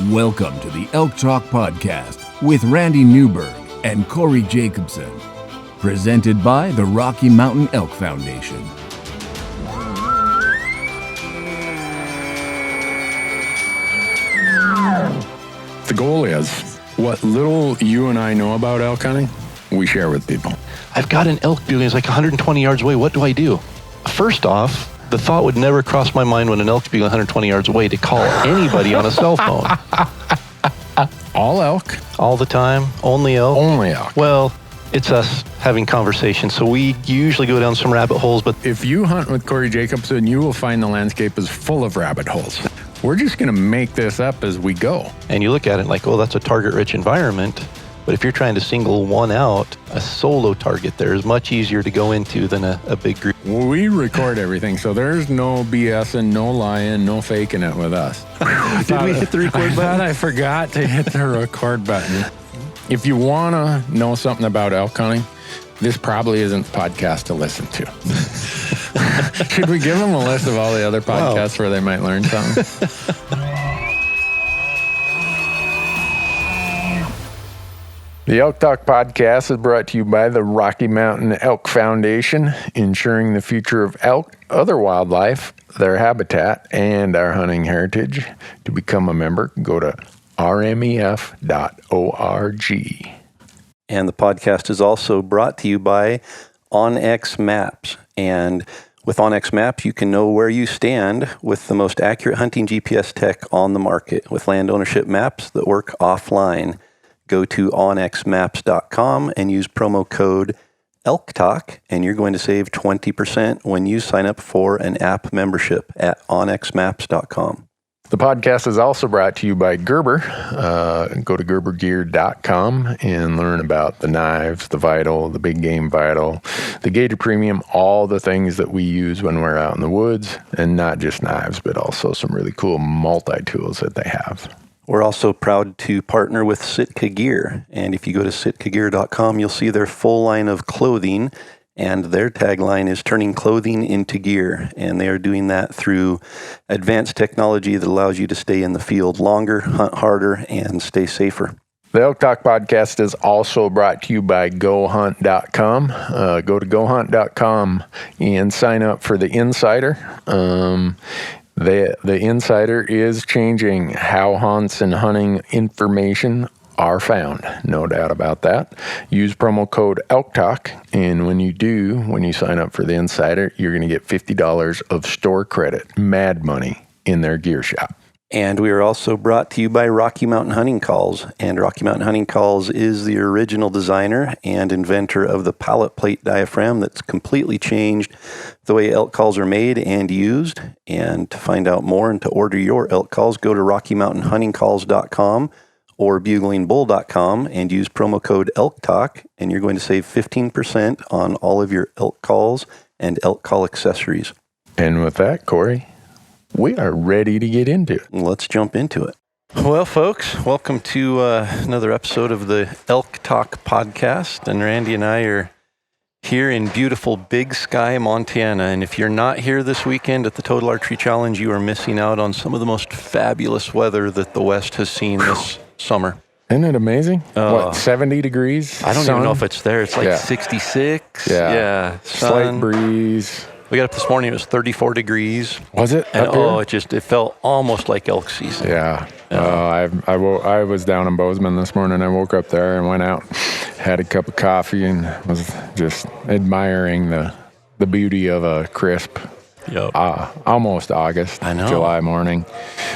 Welcome to the Elk Talk Podcast with Randy Newberg and Corey Jacobson. Presented by the Rocky Mountain Elk Foundation. The goal is, what little you and I know about elk hunting, we share with people. I've got an elk bugling, it's like 120 yards away. What do I do? First off, the thought would never cross my mind when an elk's bugling 120 yards away to call anybody on a cell phone. All elk? All the time? Only elk? Only elk. Well, it's us having conversations, so we usually go down some rabbit holes, but If you hunt with Corey Jacobson, you will find the landscape is full of rabbit holes. We're just going to make this up as we go. and you look at it like, oh, that's a target-rich environment. But if you're trying to single one out, a solo target there is much easier to go into than a big group. We record everything, so there's no BSing, no lying, no faking it with us. Did we hit the record I thought button? I forgot to hit the record button. If you want to know something about elk hunting, this probably isn't the podcast to listen to. Should we give them a list of all the other podcasts where they might learn something? The Elk Talk Podcast is brought to you by the Rocky Mountain Elk Foundation, ensuring the future of elk, other wildlife, their habitat, and our hunting heritage. To become a member, go to rmef.org. And the podcast is also brought to you by onX Maps. And with onX Maps, you can know where you stand with the most accurate hunting GPS tech on the market with land ownership maps that work offline. Go to onxmaps.com and use promo code ELKTALK, and you're going to save 20% when you sign up for an app membership at onxmaps.com. The podcast is also brought to you by Gerber. Go to gerbergear.com and learn about the knives, the Vital, the Big Game Vital, the Gator Premium, all the things that we use when we're out in the woods, and not just knives, but also some really cool multi-tools that they have. We're also proud to partner with Sitka Gear. And if you go to sitkagear.com, you'll see their full line of clothing. And their tagline is turning clothing into gear. And they are doing that through advanced technology that allows you to stay in the field longer, hunt harder, and stay safer. The Elk Talk Podcast is also brought to you by GoHunt.com. Go to GoHunt.com and sign up for the Insider. The Insider is changing how hunts and hunting information are found. No doubt about that. Use promo code ELKTALK, and when you sign up for the Insider, you're going to get $50 of store credit, mad money, in their gear shop. And we are also brought to you by Rocky Mountain Hunting Calls. And Rocky Mountain Hunting Calls is the original designer and inventor of the pallet plate diaphragm that's completely changed the way elk calls are made and used. And to find out more and to order your elk calls, go to RockyMountainHuntingCalls.com or BuglingBull.com and use promo code ELKTALK, and you're going to save 15% on all of your elk calls and elk call accessories. And with that, Corey, we are ready to get into it. Let's jump into it. Well, folks, welcome to another episode of the Elk Talk Podcast. And Randy and I are here in beautiful Big Sky, Montana. And if you're not here this weekend at the Total Archery Challenge, you are missing out on some of the most fabulous weather that the West has seen this summer. Isn't it amazing? 70 degrees? I don't sun? even know if it's there. It's like Yeah. 66. Yeah. Slight Sun. breeze. We got up this morning, it was 34 degrees. Was it And up here? it felt almost like elk season. Yeah. I was down in Bozeman this morning. I woke up there and went out, had a cup of coffee, and was just admiring the beauty of a crisp, Yep. almost August, I know. July morning.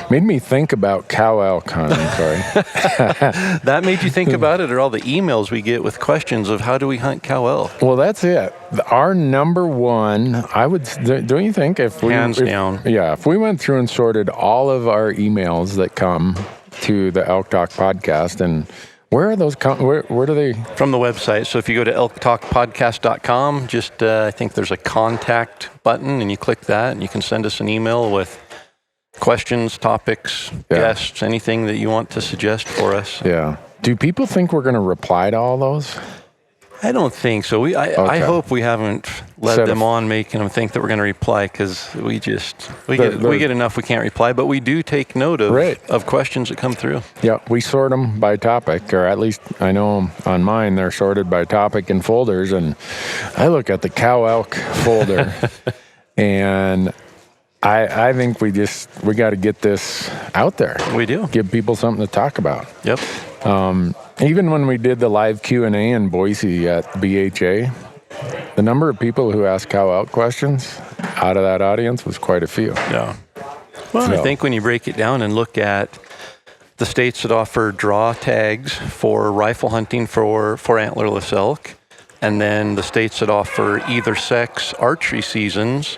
Made me think about cow elk hunting, sorry. That made you think about it, or all the emails we get with questions of how do we hunt cow elk? Well, that's it. Our number one, don't you think if Hands down. Yeah, if we went through and sorted all of our emails that come to the Elk Talk Podcast, and where are those, where do they? From the website. So if you go to elktalkpodcast.com, I think there's a contact button, and you click that, and you can send us an email with questions, topics, guests, anything that you want to suggest for us. Yeah. Do people think we're going to reply to all those? I don't think so. I hope we haven't led them on, making them think that we're going to reply, because we get enough we can't reply, but we do take note of questions that come through. Yeah, we sort them by topic, or at least I know on mine they're sorted by topic in folders, and I look at the cow elk folder, and I think we got to get this out there. We do. Give people something to talk about. Yep. Even when we did the live Q&A in Boise at BHA, the number of people who asked cow elk questions out of that audience was quite a few. Yeah. Well, I think when you break it down and look at the states that offer draw tags for rifle hunting for antlerless elk, and then the states that offer either sex archery seasons,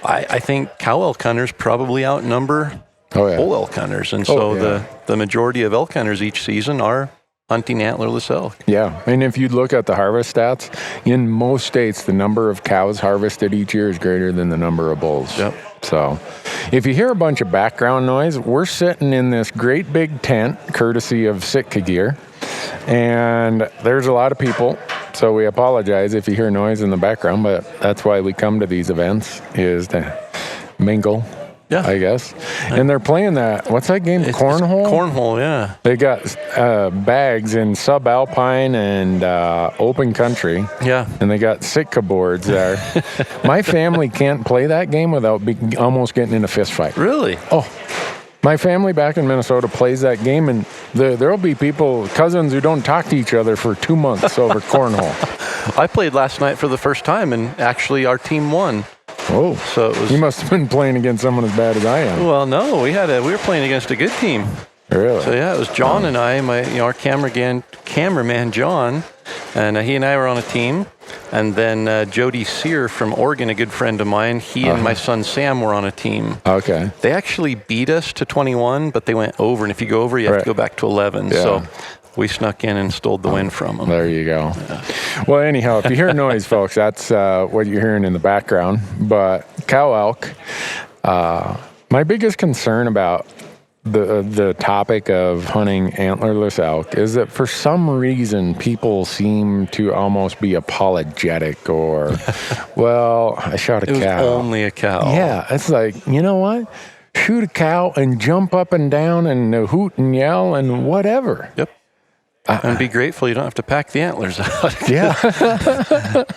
I think cow elk hunters probably outnumber bull elk hunters. And so the majority of elk hunters each season are hunting antlerless elk. Yeah, and if you look at the harvest stats, in most states, the number of cows harvested each year is greater than the number of bulls. Yep. So if you hear a bunch of background noise, we're sitting in this great big tent, courtesy of Sitka Gear, and there's a lot of people. So we apologize if you hear noise in the background, but that's why we come to these events, is to mingle, I guess. And they're playing that, what's that game, cornhole? Cornhole, yeah. They got bags in subalpine and open country. Yeah. And they got Sitka boards there. My family can't play that game without almost getting in a fist fight. Really? Oh. My family back in Minnesota plays that game, and there'll be cousins who don't talk to each other for 2 months over cornhole. I played last night for the first time, and actually our team won. Oh, so you must have been playing against someone as bad as I am. Well, no, we were playing against a good team. Really? So yeah, it was John and I, our cameraman John, and he and I were on a team. And then Jody Sear from Oregon, a good friend of mine, he and my son Sam were on a team. Okay. They actually beat us to 21, but they went over. And if you go over, you have to go back to 11. Yeah. So we snuck in and stole the win from them. There you go. Yeah. Well, anyhow, if you hear noise, folks, that's what you're hearing in the background. But cow elk, my biggest concern about the topic of hunting antlerless elk is that for some reason people seem to almost be apologetic, or, well, I shot a cow. It was only a cow. Yeah, it's like, you know what? Shoot a cow and jump up and down and hoot and yell and whatever. Yep. And be grateful you don't have to pack the antlers out. Yeah.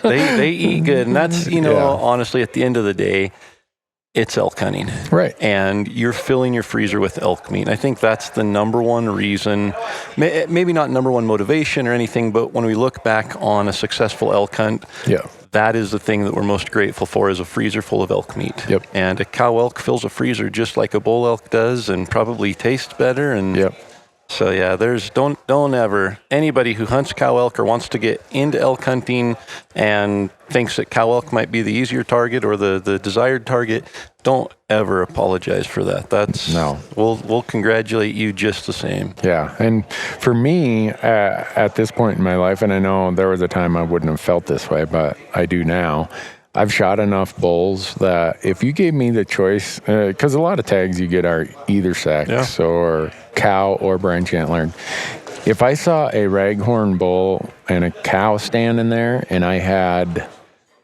they eat good. And that's, honestly, at the end of the day, it's elk hunting. Right. And you're filling your freezer with elk meat. I think that's the number one reason, maybe not number one motivation or anything, but when we look back on a successful elk hunt, that is the thing that we're most grateful for, is a freezer full of elk meat. Yep. And a cow elk fills a freezer just like a bull elk does, and probably tastes better. And so yeah, don't ever, anybody who hunts cow elk or wants to get into elk hunting and thinks that cow elk might be the easier target or the desired target, don't ever apologize for that. We'll congratulate you just the same. Yeah, and for me, at this point in my life, and I know there was a time I wouldn't have felt this way, but I do now, I've shot enough bulls that if you gave me the choice, because a lot of tags you get are either sex or cow or branch antlered. If I saw a raghorn bull and a cow standing there and I had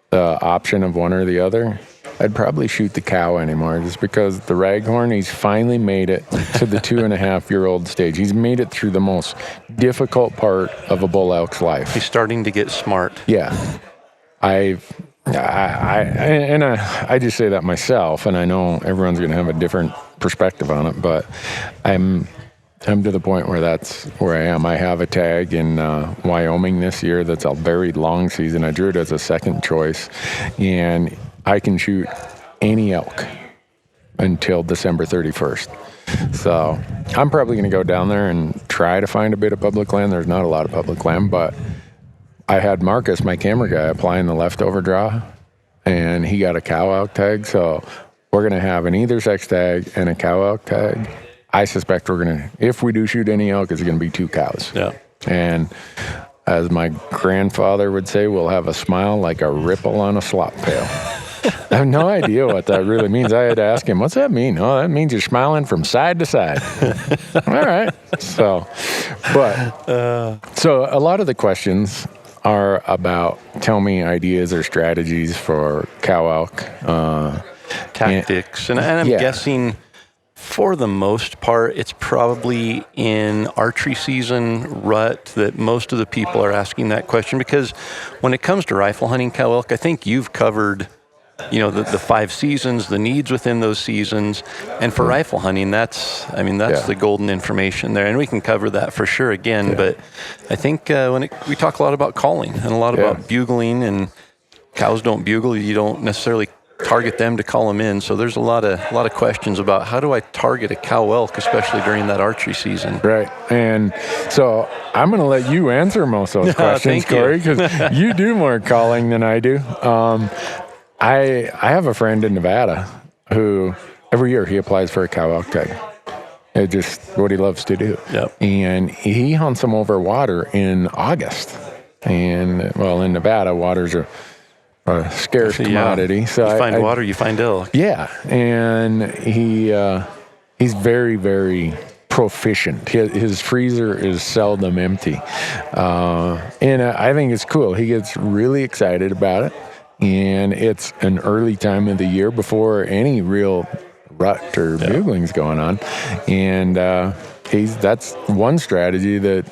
the option of one or the other, I'd probably shoot the cow anymore, just because the raghorn, he's finally made it to the 2.5-year-old stage. He's made it through the most difficult part of a bull elk's life. He's starting to get smart. Yeah. I just say that myself, and I know everyone's going to have a different perspective on it, but I'm to the point where that's where I am. I have a tag in Wyoming this year that's a very long season. I drew it as a second choice, and I can shoot any elk until December 31st. So I'm probably going to go down there and try to find a bit of public land. There's not a lot of public land, but I had Marcus, my camera guy, applying the leftover draw, and he got a cow elk tag. So we're going to have an either sex tag and a cow elk tag. I suspect we're going to, if we do shoot any elk, it's going to be 2 cows. Yeah. And as my grandfather would say, we'll have a smile like a ripple on a slop pail. I have no idea what that really means. I had to ask him, what's that mean? Oh, that means you're smiling from side to side. All right. So a lot of the questions are about tell me ideas or strategies for cow elk. Tactics. And I'm guessing for the most part, it's probably in archery season rut that most of the people are asking that question, because when it comes to rifle hunting cow elk, I think you've covered, the 5 seasons, the needs within those seasons. And for rifle hunting, that's the golden information there. And we can cover that for sure again. But I think we talk a lot about calling and a lot about bugling, and cows don't bugle. You don't necessarily target them to call them in. So there's a lot of questions about how do I target a cow elk, especially during that archery season. Right. And so I'm going to let you answer most of those questions, Corey, because you do more calling than I do. I have a friend in Nevada who every year he applies for a cow elk tag. It's just what he loves to do. Yep. And he hunts them over water in August. And in Nevada, water's a scarce commodity. So you find water, you find elk. Yeah, and he's very, very proficient. His freezer is seldom empty, and I think it's cool. He gets really excited about it, and it's an early time of the year before any real rut or bugling's going on, and that's one strategy that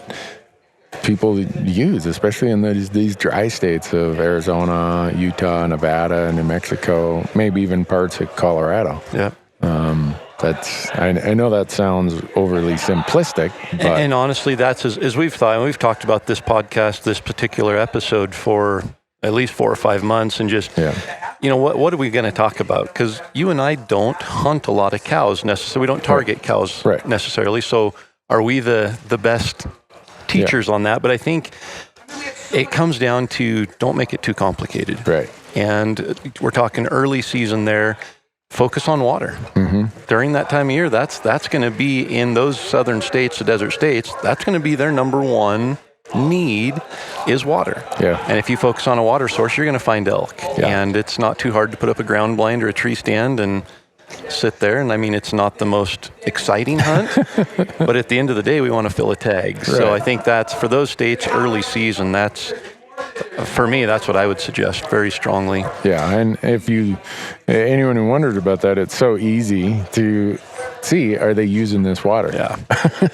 people use, especially in these dry states of Arizona, Utah, Nevada, New Mexico, maybe even parts of Colorado. Yeah. I know that sounds overly simplistic, but and honestly, that's as we've thought, and we've talked about this podcast, this particular episode for at least 4 or 5 months, and just what are we going to talk about? Because you and I don't hunt a lot of cows necessarily. We don't target cows necessarily. So are we the best teachers on that? But I think it comes down to don't make it too complicated. Right. And we're talking early season there. Focus on water. Mm-hmm. During that time of year, that's going to be in those southern states, the desert states, that's going to be their number one need is water. Yeah. And if you focus on a water source, you're going to find elk. Yeah. And it's not too hard to put up a ground blind or a tree stand and sit there. And it's not the most exciting hunt, but at the end of the day, we want to fill a tag. Right. So I think that's for those states early season, for me, that's what I would suggest very strongly. Yeah. And if anyone who wondered about that, it's so easy to see, are they using this water? Yeah.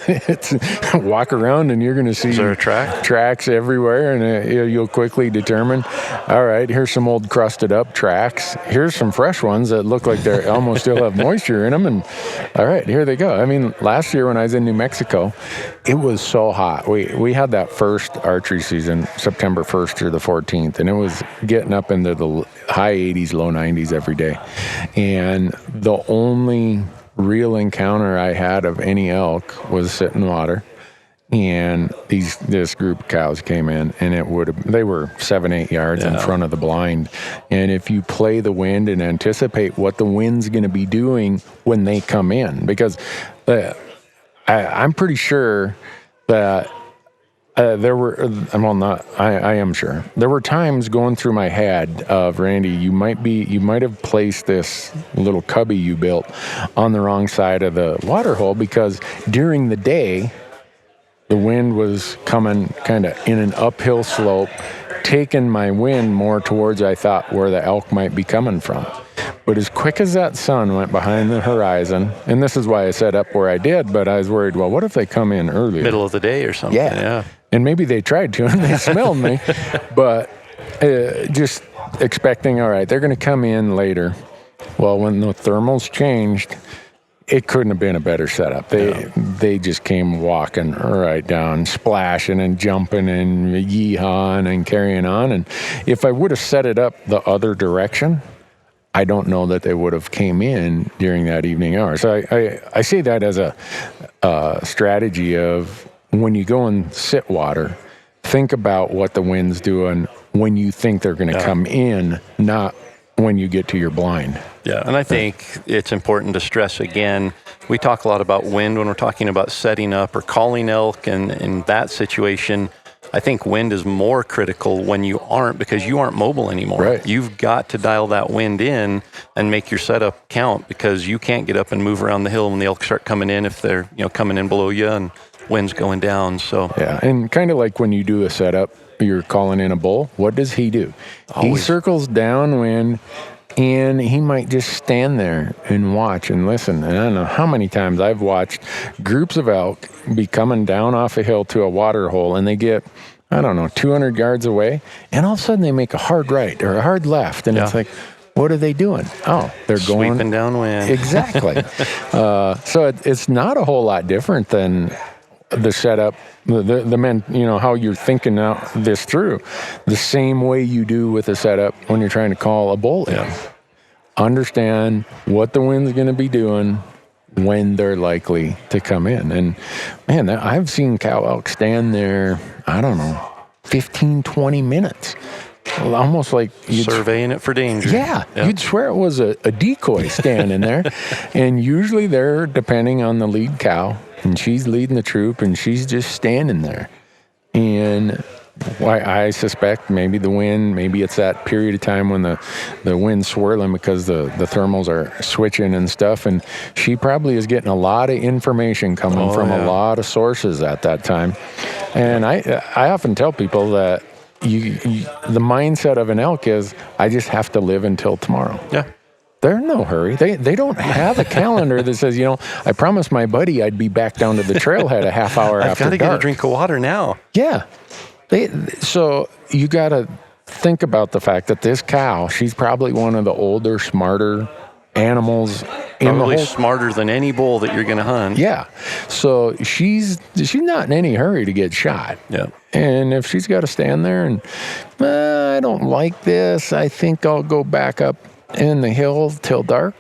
It's walk around and you're going to see Is there a track? Tracks everywhere, and you'll quickly determine, all right, here's some old crusted up tracks. Here's some fresh ones that look like they almost still have moisture in them. And all right, here they go. Last year when I was in New Mexico, it was so hot. We had that first archery season, September 1st through the 14th, and it was getting up into the high 80s, low 90s every day. And the only real encounter I had of any elk was sitting water, and this group of cows came in, and they were 7-8 yards in front of the blind. And if you play the wind and anticipate what the wind's going to be doing when they come in, because I'm pretty sure that I am sure there were times going through my head of, Randy, you might have placed this little cubby you built on the wrong side of the water hole, because during the day the wind was coming kind of in an uphill slope, taking my wind more towards, I thought, where the elk might be coming from. But as quick as that sun went behind the horizon, and this is why I set up where I did, but I was worried, well, what if they come in earlier? Middle of the day or something. Yeah. And maybe they tried to, and they smelled me. But just expecting, all right, they're going to come in later. Well, when the thermals changed, it couldn't have been a better setup. They just came walking right down, splashing and jumping and yee-hawing and carrying on. And if I would have set it up the other direction, I don't know that they would have came in during that evening hour. So I say that as a strategy of, when you go and sit water, think about what the wind's doing when you think they're going to come in, not when you get to your blind. Yeah, and I think it's important to stress again, we talk a lot about wind when we're talking about setting up or calling elk, and in that situation, I think wind is more critical when you aren't, because you aren't mobile anymore. Right. You've got to dial that wind in and make your setup count, because you can't get up and move around the hill when the elk start coming in if they're coming in below you and wind's going down. So yeah, and kind of like when you do a setup, you're calling in a bull, what does he do? Always. He circles downwind, and he might just stand there and watch and listen. And I don't know how many times I've watched groups of elk be coming down off a hill to a water hole, and they get, 200 yards away, and all of a sudden they make a hard right or a hard left, and it's like, what are they doing? Oh, they're going sweeping downwind. Exactly. So it's not a whole lot different than the setup, the men, how you're thinking out this through, the same way you do with the setup when you're trying to call a bull in. Understand what the wind's going to be doing, when they're likely to come in. And man, I've seen cow elk stand there, 15, 20 minutes. Almost like surveying it for danger. Yeah, you'd swear it was a decoy standing there. And usually they're depending on the lead cow, and she's leading the troop, and she's just standing there. And I suspect maybe the wind, maybe it's that period of time when the wind's swirling because the thermals are switching and stuff, and she probably is getting a lot of information coming from a lot of sources at that time. And I often tell people that the mindset of an elk is, I just have to live until tomorrow. Yeah. They're in no hurry. They don't have a calendar that says, I promised my buddy I'd be back down to the trailhead a half hour after dark. I've got to get a drink of water now. Yeah. So you got to think about the fact that this cow, she's probably one of the older, smarter animals in the whole. Smarter than any bull that you're going to hunt. Yeah. So she's not in any hurry to get shot. Yeah. And if she's got to stand there and, I don't like this, I think I'll go back up in the hill till dark,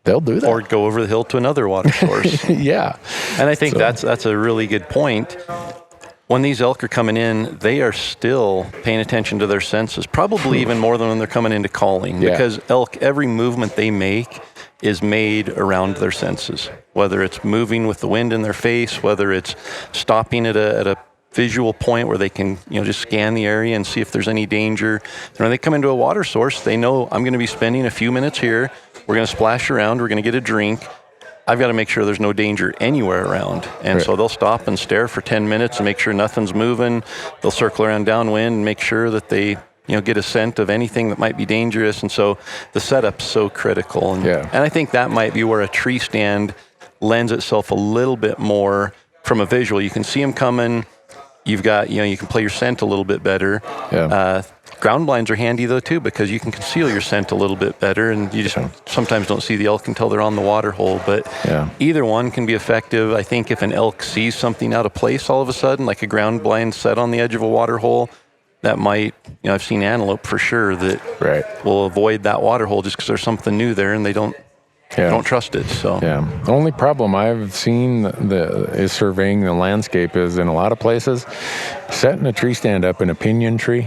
they'll do that. Or go over the hill to another water source. Yeah. And I think that's a really good point. When these elk are coming in, they are still paying attention to their senses, probably even more than when they're coming into calling. Yeah. Because elk, every movement they make is made around their senses. Whether it's moving with the wind in their face, whether it's stopping at a visual point where they can just scan the area and see if there's any danger. And when they come into a water source, they know I'm going to be spending a few minutes here. We're going to splash around. We're going to get a drink. I've got to make sure there's no danger anywhere around. And so they'll stop and stare for 10 minutes and make sure nothing's moving. They'll circle around downwind and make sure that they get a scent of anything that might be dangerous. And so the setup's so critical. And I think that might be where a tree stand lends itself a little bit more from a visual. You can see them coming. You've got, you can play your scent a little bit better. Yeah. Ground blinds are handy, though, too, because you can conceal your scent a little bit better, and you just sometimes don't see the elk until they're on the water hole. But either one can be effective. I think if an elk sees something out of place all of a sudden, like a ground blind set on the edge of a water hole, that might, I've seen antelope for sure that will avoid that water hole just because there's something new there, and they don't trust it. So the only problem I've seen is surveying the landscape is in a lot of places, setting a tree stand up in a pinyon tree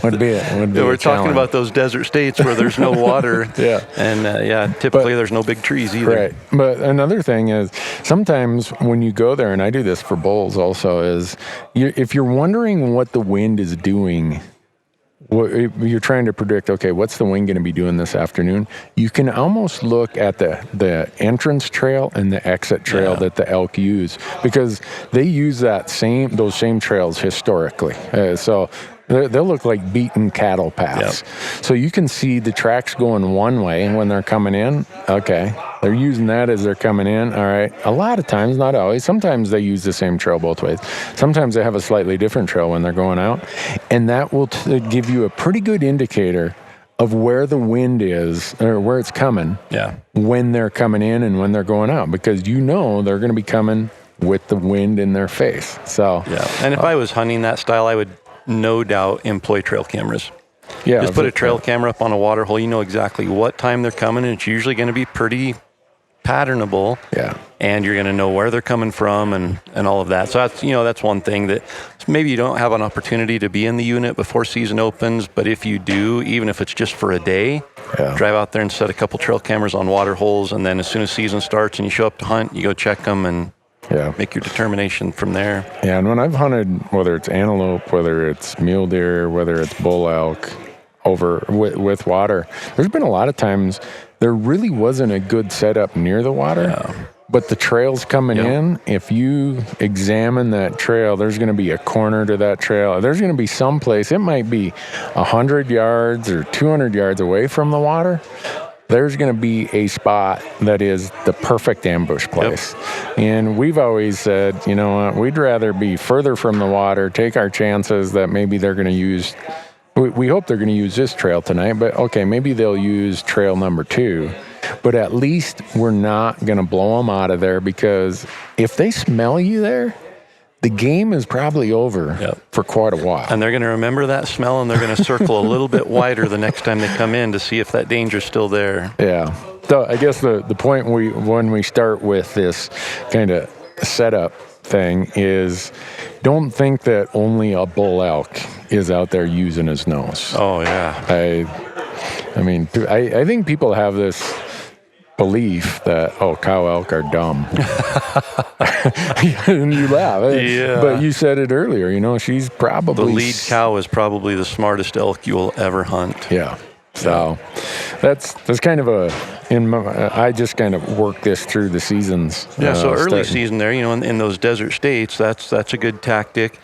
would be we're talking about those desert states where there's no water. And typically there's no big trees either. Right. But another thing is sometimes when you go there, and I do this for bulls also, is if you're wondering what the wind is doing, you're trying to predict, okay, what's the wind going to be doing this afternoon? You can almost look at the entrance trail and the exit trail that the elk use, because they use those same trails historically. So they'll look like beaten cattle paths. So you can see the tracks going one way when they're coming in. Okay, they're using that as they're coming in. All right. A lot of times, not always. Sometimes they use the same trail both ways. Sometimes they have a slightly different trail when they're going out. And that will give you a pretty good indicator of where the wind is or where it's coming when they're coming in and when they're going out, because they're going to be coming with the wind in their face. So and if I was hunting that style, I would no doubt employ trail cameras. Just put a trail camera up on a water hole. You know exactly what time they're coming, and it's usually going to be pretty patternable. And you're going to know where they're coming from and all of that. So that's one thing that maybe you don't have an opportunity to be in the unit before season opens, but if you do, even if it's just for a day, drive out there and set a couple trail cameras on water holes, and then as soon as season starts and you show up to hunt, you go check them and make your determination from there. Yeah, and when I've hunted, whether it's antelope, whether it's mule deer, whether it's bull elk, over with water, there's been a lot of times there really wasn't a good setup near the water. But the trail's coming in. If you examine that trail, there's going to be a corner to that trail. There's going to be some place, it might be 100 yards or 200 yards away from the water. There's going to be a spot that is the perfect ambush place. And we've always said, you know what, we'd rather be further from the water, take our chances that maybe they're going to use, we hope they're going to use this trail tonight, but okay, maybe they'll use trail number 2. But at least we're not going to blow them out of there, because if they smell you there, the game is probably over for quite a while. And they're going to remember that smell, and they're going to circle a little bit wider the next time they come in to see if that danger's still there. Yeah. So I guess the point when we start with this kind of setup thing is, don't think that only a bull elk is out there using his nose. Oh, yeah. I mean, I think people have this belief that, cow elk are dumb. And you laugh. Yeah. But you said it earlier, you know, she's probably... The lead cow is probably the smartest elk you will ever hunt. Yeah. So that's kind of I just kind of work this through the seasons. Yeah, so early season there, you know, in those desert states, that's a good tactic.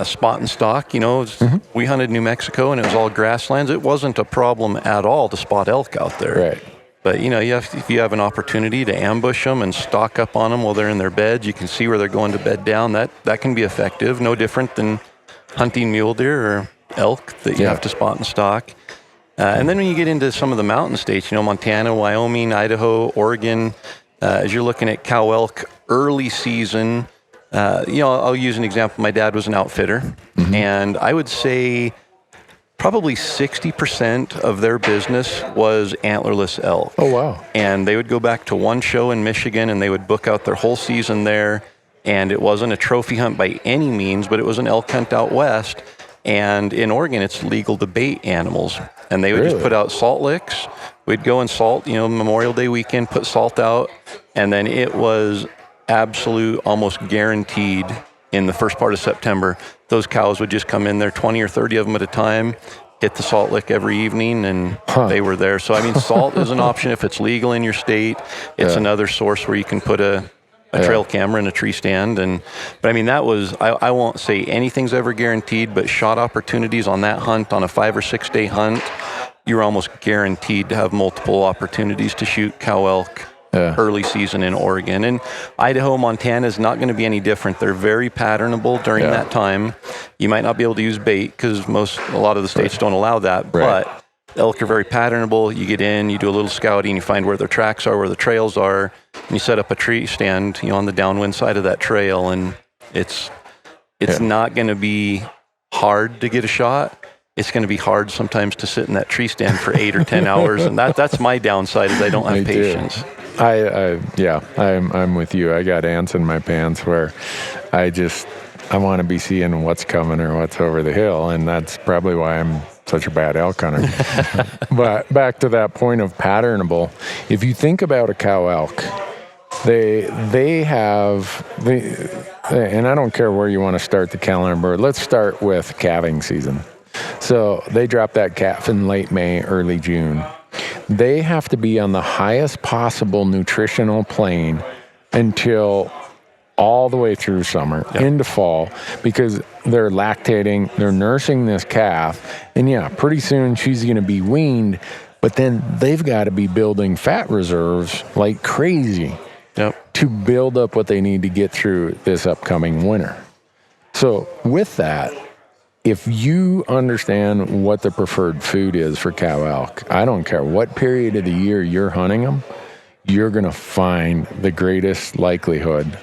Spot and stalk, you know, we hunted New Mexico and it was all grasslands. It wasn't a problem at all to spot elk out there. Right. But, you know, if you have an opportunity to ambush them and stalk up on them while they're in their beds, you can see where they're going to bed down. That can be effective. No different than hunting mule deer or elk that you have to spot and stalk. And then when you get into some of the mountain states, you know, Montana, Wyoming, Idaho, Oregon, as you're looking at cow elk early season, you know, I'll use an example. My dad was an outfitter, and I would say probably 60% of their business was antlerless elk. Oh, wow. And they would go back to one show in Michigan, and they would book out their whole season there. And it wasn't a trophy hunt by any means, but it was an elk hunt out west. And in Oregon, it's legal to bait animals. And they would just put out salt licks. We'd go and salt, you know, Memorial Day weekend, put salt out. And then it was absolute, almost guaranteed in the first part of September, those cows would just come in there, 20 or 30 of them at a time, hit the salt lick every evening, and they were there. So, I mean, salt is an option if it's legal in your state. It's another source where you can put a trail camera in a tree stand. But I mean, that was, I won't say anything's ever guaranteed, but shot opportunities on that hunt, on a 5 or 6 day hunt, you're almost guaranteed to have multiple opportunities to shoot cow elk early season in Oregon. And Idaho, Montana is not going to be any different. They're very patternable during that time. You might not be able to use bait because a lot of the states don't allow that, but elk are very patternable. You get in, you do a little scouting, you find where their tracks are, where the trails are, and you set up a tree stand, you know, on the downwind side of that trail, and it's not going to be hard to get a shot. It's going to be hard sometimes to sit in that tree stand for 8 or 10 hours, and that's my downside is I don't have patience. I'm with you. I got ants in my pants where I want to be seeing what's coming or what's over the hill, and that's probably why I'm such a bad elk hunter. But back to that point of patternable, if you think about a cow elk, they have, and I don't care where you want to start the calendar, let's start with calving season. So they drop that calf in late May, early June. They have to be on the highest possible nutritional plane until all the way through summer, into fall, because they're lactating, they're nursing this calf, and pretty soon she's going to be weaned, but then they've got to be building fat reserves like crazy to build up what they need to get through this upcoming winter. So with that, if you understand what the preferred food is for cow elk, I don't care what period of the year you're hunting them, you're going to find the greatest likelihood,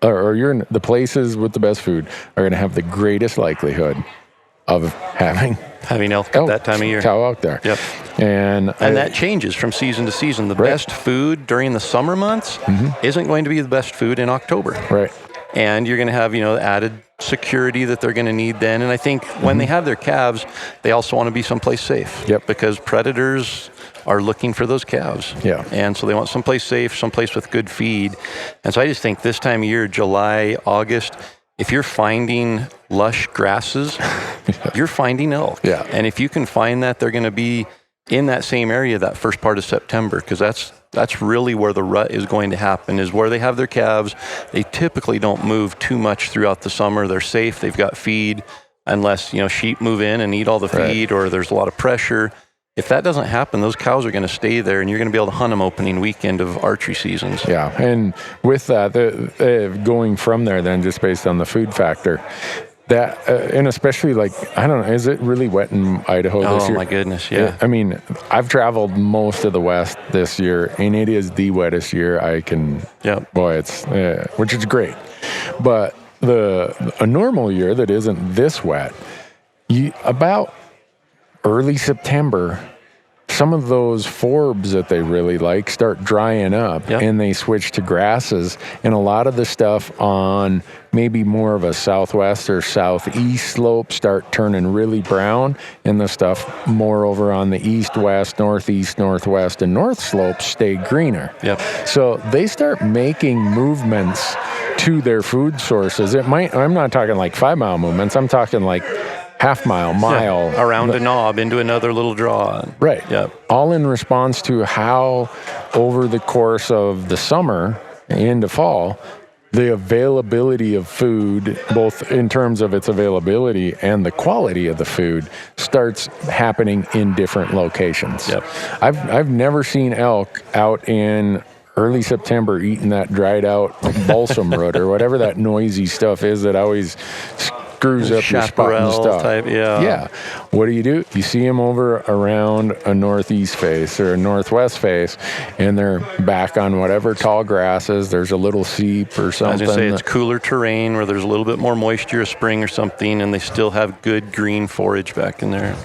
or the places with the best food are going to have the greatest likelihood of having elk at that time of year. Cow out there. Yep. And that changes from season to season. The best food during the summer months isn't going to be the best food in October. Right. And you're going to have, added security that they're going to need then. And I think when they have their calves, they also want to be someplace safe. Yep. Because predators are looking for those calves. Yeah. And so they want someplace safe, someplace with good feed. And so I just think this time of year, July, August, if you're finding lush grasses, you're finding elk. Yeah. And if you can find that, they're going to be in that same area that first part of September, because that's That's really where the rut is going to happen, is where they have their calves. They typically don't move too much throughout the summer. They're safe. They've got feed, unless, sheep move in and eat all the feed, or there's a lot of pressure. If that doesn't happen, those cows are going to stay there, and you're going to be able to hunt them opening weekend of archery seasons. Yeah, and with that, going from there then, just based on the food factor, that, and especially I don't know, is it really wet in Idaho this year? Oh my goodness, yeah. I mean, I've traveled most of the West this year, and it is the wettest year I can, it's, which is great. But a normal year that isn't this wet, about early September, some of those forbs that they really like start drying up, and they switch to grasses, and a lot of the stuff on maybe more of a southwest or southeast slope start turning really brown, and the stuff more over on the east, west, northeast, northwest, and north slopes stay greener. So they start making movements to their food sources. I'm not talking like 5 mile movements, I'm talking like mile. Around a knob into another little draw. Right. All in response to how, over the course of the summer into fall, the availability of food, both in terms of its availability and the quality of the food, starts happening in different locations. I've never seen elk out in early September eating that dried out balsam root or whatever that noisy stuff is that always screws up your spot and stuff. Type, What do? You see them over around a northeast face or a northwest face, and they're back on whatever tall grasses. There's a little seep or something. I was going to say it's cooler terrain where there's a little bit more moisture, a spring or something, and they still have good green forage back in there.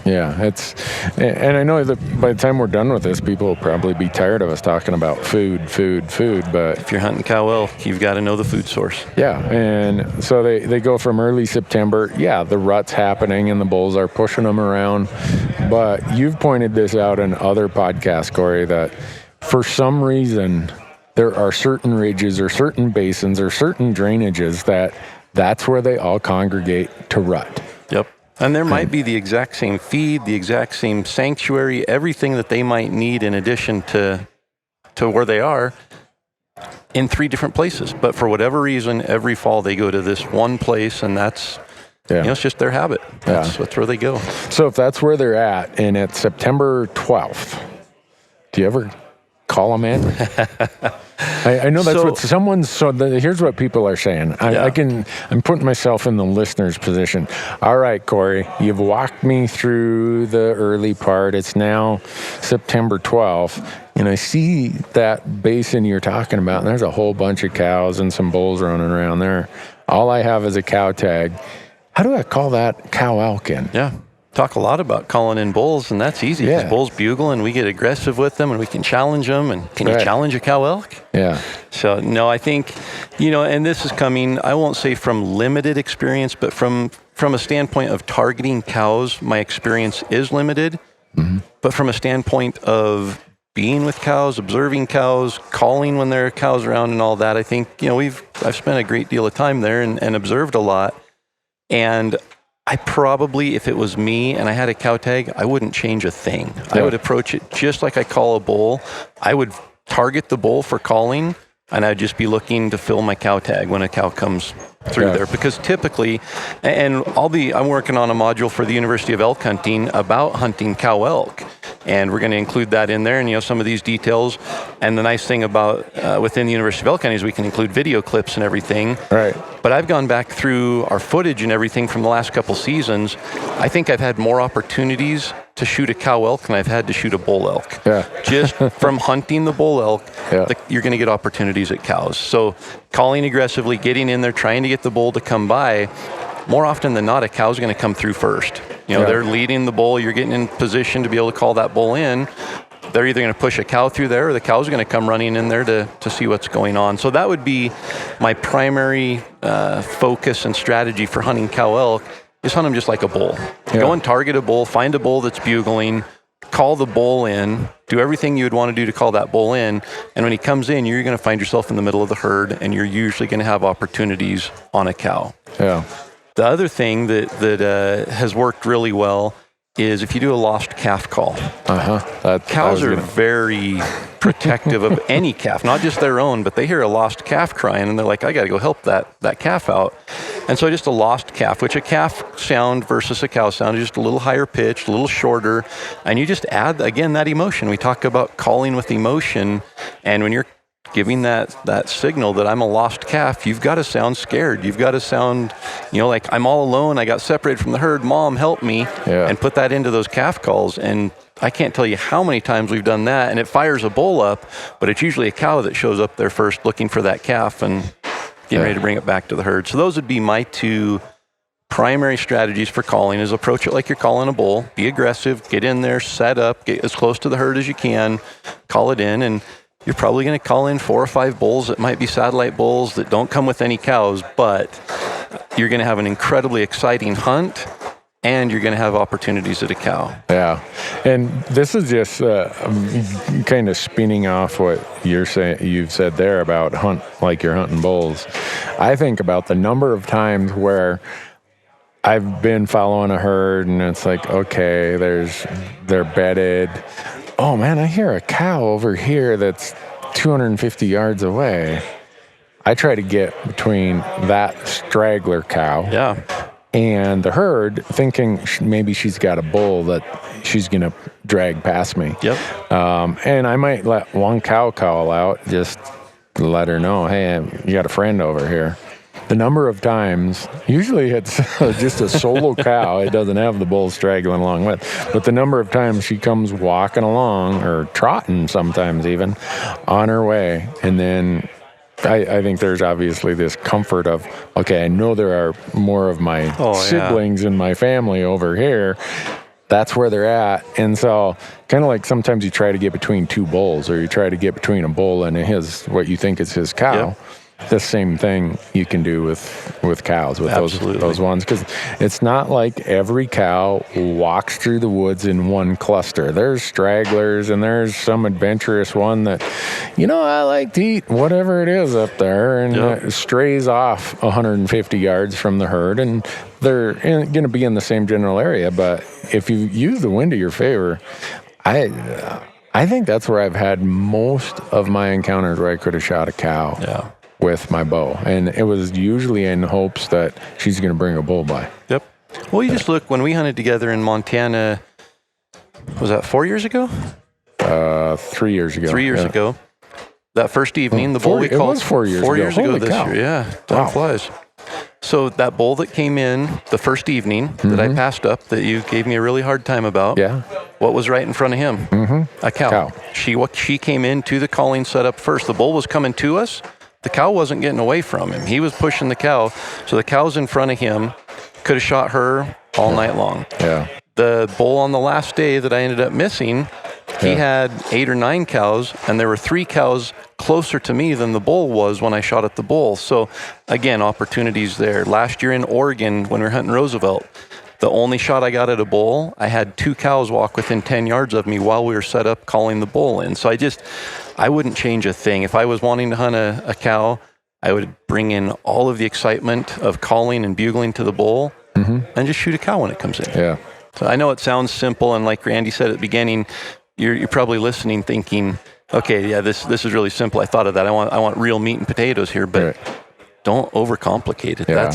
And I know that by the time we're done with this, people will probably be tired of us talking about food, but if you're hunting cow elk, you've got to know the food source. And so they go from early September. The rut's happening and the bulls are pushing them around. But you've pointed this out in other podcasts, Corey, that for some reason there are certain ridges or certain basins or certain drainages that's where they all congregate to rut. And there might be the exact same feed, the exact same sanctuary, everything that they might need in addition to where they are, in 3 different places. But for whatever reason, every fall they go to this one place, and that's it's just their habit. That's where they go. So if that's where they're at, and it's September 12th, do you ever call them in? I know that's what someone's. Here's what people are saying. I'm putting myself in the listener's position. All right, Corey, you've walked me through the early part. It's now September 12th, and I see that basin you're talking about, and there's a whole bunch of cows and some bulls running around there. All I have is a cow tag. How do I call that cow elk in? Talk a lot about calling in bulls, and that's easy because bulls bugle and we get aggressive with them and we can challenge them. And can you challenge a cow elk? So, no, I think, and this is coming, I won't say from limited experience, but from a standpoint of targeting cows, my experience is limited. But from a standpoint of being with cows, observing cows, calling when there are cows around and all that, I think, I've spent a great deal of time there and observed a lot. And I probably, if it was me and I had a cow tag, I wouldn't change a thing. I would approach it just like I call a bull. I would target the bull for calling, and I'd just be looking to fill my cow tag when a cow comes through there. Because typically, and I'm working on a module for the University of Elk Hunting about hunting cow elk. And we're going to include that in there, and some of these details. And the nice thing about within the University of Elk Hunting is we can include video clips and everything. But I've gone back through our footage and everything from the last couple seasons. I think I've had more opportunities to shoot a cow elk than I've had to shoot a bull elk. Just from hunting the bull elk, you're going to get opportunities at cows. So calling aggressively, getting in there, trying to get the bull to come by. More often than not, a cow's going to come through first. They're leading the bull. You're getting in position to be able to call that bull in. They're either going to push a cow through there, or the cow's going to come running in there to see what's going on. So that would be my primary focus and strategy for hunting cow elk, is hunt them just like a bull. Go and target a bull, find a bull that's bugling, call the bull in, do everything you would want to do to call that bull in, and when he comes in, you're going to find yourself in the middle of the herd, and you're usually going to have opportunities on a cow. The other thing that has worked really well is if you do a lost calf call. Cows are very protective of any calf, not just their own, but they hear a lost calf crying and they're like, I got to go help that calf out. And so just a lost calf, which a calf sound versus a cow sound is just a little higher pitched, a little shorter. And you just add, again, that emotion. We talk about calling with emotion. And when you're giving that signal that I'm a lost calf, you've got to sound scared. You've got to sound, like I'm all alone. I got separated from the herd. Mom, help me. Yeah. And put that into those calf calls. And I can't tell you how many times we've done that. And it fires a bull up, but it's usually a cow that shows up there first looking for that calf and getting ready to bring it back to the herd. So those would be my two primary strategies for calling is approach it like you're calling a bull. Be aggressive, get in there, set up, get as close to the herd as you can, call it in. And you're probably going to call in 4 or 5 bulls that might be satellite bulls that don't come with any cows, but you're going to have an incredibly exciting hunt and you're going to have opportunities at a cow. Yeah. And this is just kind of spinning off what you've said there about hunt like you're hunting bulls. I think about the number of times where I've been following a herd and it's like, okay, they're bedded. Oh man, I hear a cow over here that's 250 yards away. I try to get between that straggler cow and the herd, thinking maybe she's got a bull that she's going to drag past me. Yep. And I might let one cow call out, just let her know, hey, you got a friend over here. The number of times, usually it's just a solo cow, it doesn't have the bull straggling along with, but the number of times she comes walking along, or trotting sometimes even, on her way, and then I think there's obviously this comfort of, okay, I know there are more of my siblings in my family over here. That's where they're at. And so kind of like sometimes you try to get between 2 bulls, or you try to get between a bull and what you think is his cow. Yep. The same thing you can do with cows, with those ones, because it's not like every cow walks through the woods in one cluster. There's stragglers, and there's some adventurous one that, I like to eat whatever it is up there, and it strays off 150 yards from the herd, and they're going to be in the same general area. But if you use the wind to your favor, I think that's where I've had most of my encounters where I could have shot a cow with my bow. And it was usually in hopes that she's going to bring a bull by. Yep. Well, you just look, when we hunted together in Montana, was that 4 years ago? 3 years ago. 3 years ago. That first evening, the bull we called. It was 4 years ago. 4 years ago Holy this cow. year. Yeah. Time flies. So that bull that came in the first evening that I passed up, that you gave me a really hard time about. Yeah. What was right in front of him? A cow. She came into the calling setup first. The bull was coming to us. The cow wasn't getting away from him. He was pushing the cow. So the cow's in front of him. Could have shot her all night long. Yeah. The bull on the last day that I ended up missing, he had 8 or 9 cows, and there were 3 cows closer to me than the bull was when I shot at the bull. So again, opportunities there. Last year in Oregon, when we were hunting Roosevelt, the only shot I got at a bull, I had 2 cows walk within 10 yards of me while we were set up calling the bull in. So I wouldn't change a thing. If I was wanting to hunt a cow, I would bring in all of the excitement of calling and bugling to the bull and just shoot a cow when it comes in. Yeah. So I know it sounds simple, and like Randy said at the beginning, you're probably listening thinking, okay, yeah, this is really simple. I thought of that. I want real meat and potatoes here, but don't overcomplicate it. Yeah.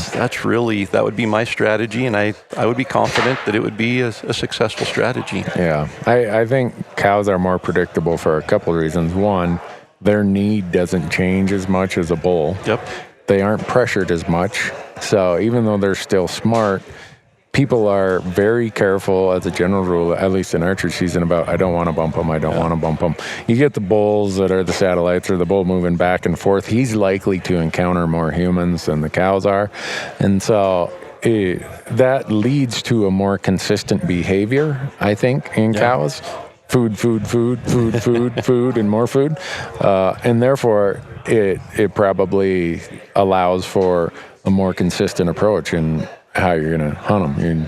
That would be my strategy, and I would be confident that it would be a successful strategy. Yeah. I think cows are more predictable for a couple of reasons. One, their need doesn't change as much as a bull. Yep. They aren't pressured as much. So even though they're still smart, people are very careful as a general rule, at least in archery season, about I don't want to bump them, I don't want to bump them. You get the bulls that are the satellites, or the bull moving back and forth, he's likely to encounter more humans than the cows are. And so that leads to a more consistent behavior, I think, in cows. Food, and more food. And therefore, it probably allows for a more consistent approach in how you're going to hunt them.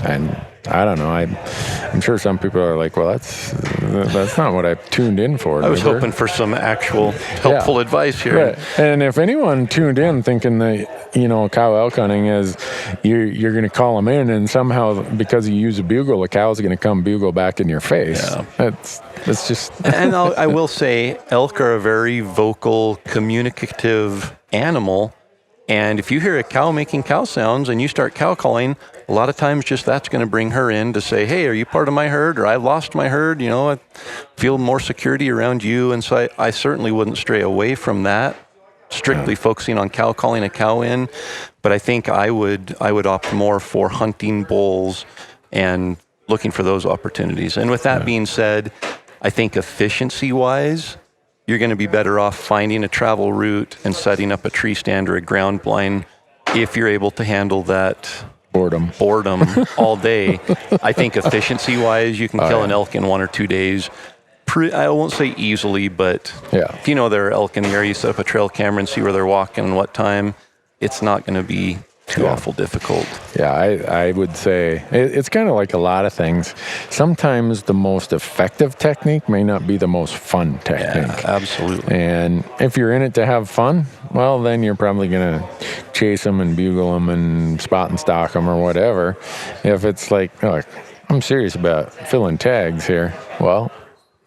And I don't know. I'm sure some people are like, well, that's not what I tuned in for. I was hoping for some actual helpful advice here. Right. And if anyone tuned in thinking that, cow elk hunting is you're going to call them in and somehow because you use a bugle, a cow's going to come bugle back in your face. Yeah. That's just... And I will say elk are a very vocal, communicative animal. And if you hear a cow making cow sounds and you start cow calling, a lot of times just that's going to bring her in to say, hey, are you part of my herd? Or I lost my herd. I feel more security around you. And so I certainly wouldn't stray away from that, strictly focusing on cow calling a cow in. But I think I would opt more for hunting bulls and looking for those opportunities. And with that being said, I think efficiency-wise, you're going to be better off finding a travel route and setting up a tree stand or a ground blind if you're able to handle that boredom all day. I think efficiency-wise, you can kill an elk in 1 or 2 days. I won't say easily, but if you know there are elk in the area, you set up a trail camera and see where they're walking and what time, it's not going to be too awful difficult. Yeah, I would say it's kind of like a lot of things. Sometimes the most effective technique may not be the most fun technique. Yeah, absolutely. And if you're in it to have fun, well, then you're probably going to chase them and bugle them and spot and stalk them or whatever. If it's like, oh, I'm serious about filling tags here, well,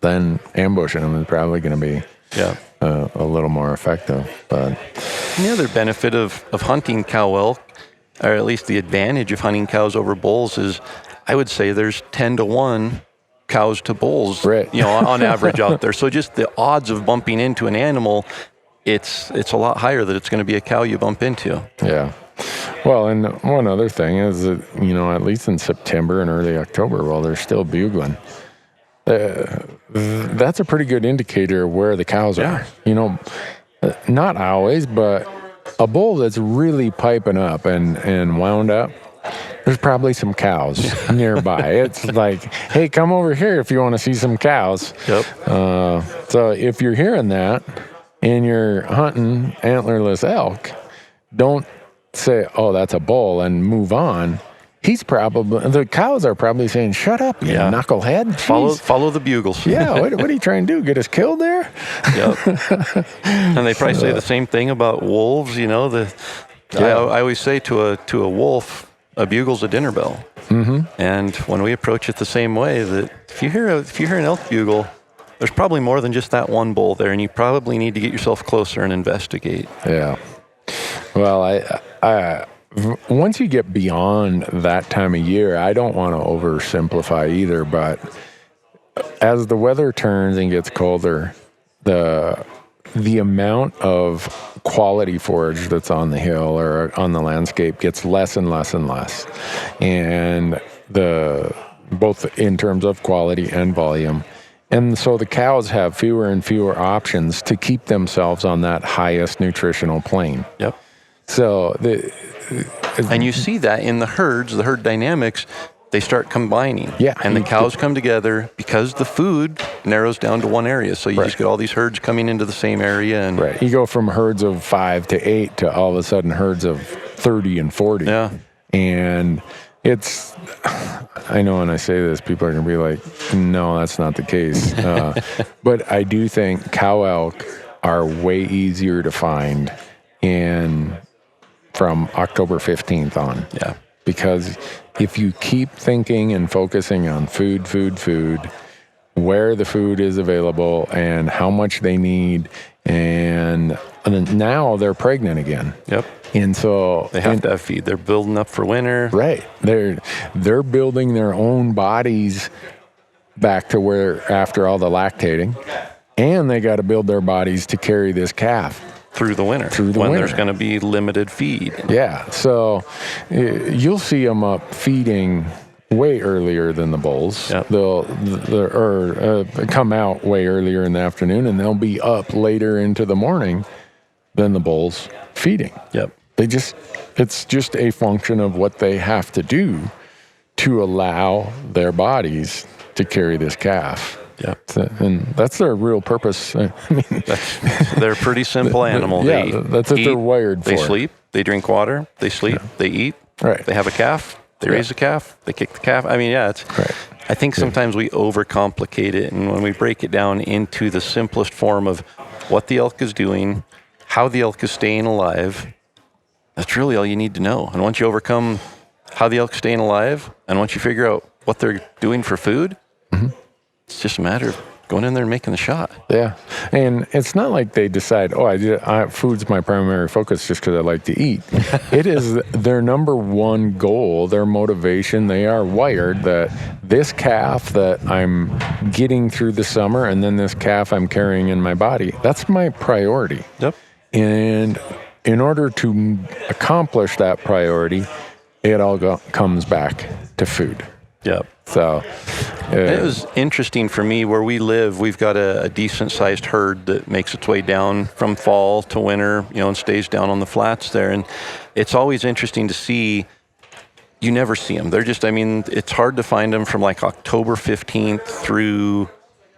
then ambushing them is probably going to be a little more effective. But the other benefit of hunting cow elk, or at least the advantage of hunting cows over bulls, is I would say there's 10 to 1 cows to bulls, on average out there. So just the odds of bumping into an animal, it's a lot higher that it's going to be a cow you bump into. Yeah. Well, and one other thing is that, at least in September and early October, while they're still bugling, that's a pretty good indicator of where the cows are. Not always, but a bull that's really piping up and wound up, there's probably some cows nearby. It's like, hey, come over here if you want to see some cows. Yep. So if you're hearing that and you're hunting antlerless elk, don't say, oh, that's a bull and move on. The cows are probably saying, shut up, you knucklehead. Follow the bugles. Yeah, what are you trying to do? Get us killed there? Yep. And they probably say the same thing about wolves. I always say to a wolf, a bugle's a dinner bell. Mm-hmm. And when we approach it the same way, that if you hear an elk bugle, there's probably more than just that one bull there, and you probably need to get yourself closer and investigate. Yeah. Well, I once you get beyond that time of year, I don't want to oversimplify either, but as the weather turns and gets colder, the amount of quality forage that's on the hill or on the landscape gets less and less and less. And both in terms of quality and volume. And so the cows have fewer and fewer options to keep themselves on that highest nutritional plane. Yep. So and you see that in the herds, the herd dynamics, they start combining. Yeah. And the cows come together because the food narrows down to one area. So you just get all these herds coming into the same area. And you go from herds of 5 to 8 to all of a sudden herds of 30 and 40. Yeah. And I know when I say this, people are going to be like, no, that's not the case. But I do think cow elk are way easier to find from October 15th on. Yeah. Because if you keep thinking and focusing on food, where the food is available and how much they need, and now they're pregnant again. Yep. And so they have to have feed. They're building up for winter. Right. They're building their own bodies back to where after all the lactating, and they got to build their bodies to carry this calf through the winter. When there's going to be limited feed. Yeah. So you'll see them up feeding way earlier than the bulls. Yep. They'll come out way earlier in the afternoon, and they'll be up later into the morning than the bulls feeding. Yep. It's just a function of what they have to do to allow their bodies to carry this calf. Yeah, and that's their real purpose. I mean, they're a pretty simple animal. That's what they're wired for. They sleep. They drink water. They sleep. They eat. Right. They have a calf. They raise the calf, they kick the calf. I mean, it's. Right. I think sometimes we overcomplicate it, and when we break it down into the simplest form of what the elk is doing, how the elk is staying alive, that's really all you need to know. And once you overcome how the elk's staying alive, and once you figure out what they're doing for food, it's just a matter of going in there and making the shot. Yeah. And it's not like they decide, food's my primary focus just because I like to eat. It is their number one goal, their motivation. They are wired that this calf that I'm getting through the summer and then this calf I'm carrying in my body, that's my priority. Yep. And in order to accomplish that priority, it all comes back to food. Yep. So it was interesting for me where we live. We've got a decent sized herd that makes its way down from fall to winter, and stays down on the flats there. And it's always interesting to see. You never see them. They're just, it's hard to find them from like October 15th through,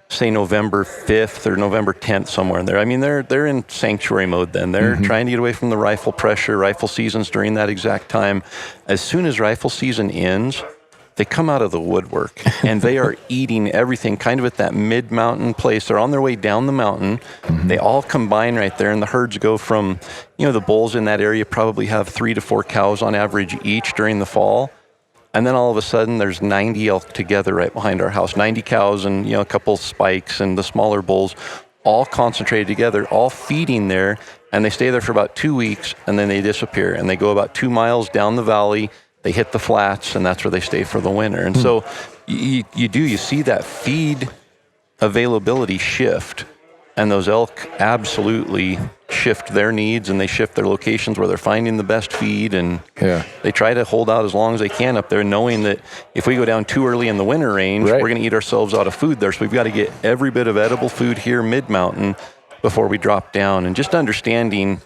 say, November 5th or November 10th, somewhere in there. They're in sanctuary mode then. They're trying to get away from the rifle pressure. Rifle season's during that exact time. As soon as rifle season ends, they come out of the woodwork and they are eating everything kind of at that mid-mountain place. They're on their way down the mountain. They all combine right there, and the herds go from, the bulls in that area probably have 3 to 4 cows on average each during the fall. And then all of a sudden there's 90 elk together right behind our house, 90 cows and, a couple spikes and the smaller bulls all concentrated together, all feeding there. And they stay there for about 2 weeks and then they disappear, and they go about 2 miles down the valley. They hit the flats, and that's where they stay for the winter. And so you see that feed availability shift, and those elk absolutely shift their needs, and they shift their locations where they're finding the best feed, and they try to hold out as long as they can up there, knowing that if we go down too early in the winter range, we're going to eat ourselves out of food there. So we've got to get every bit of edible food here mid-mountain before we drop down. And just understanding,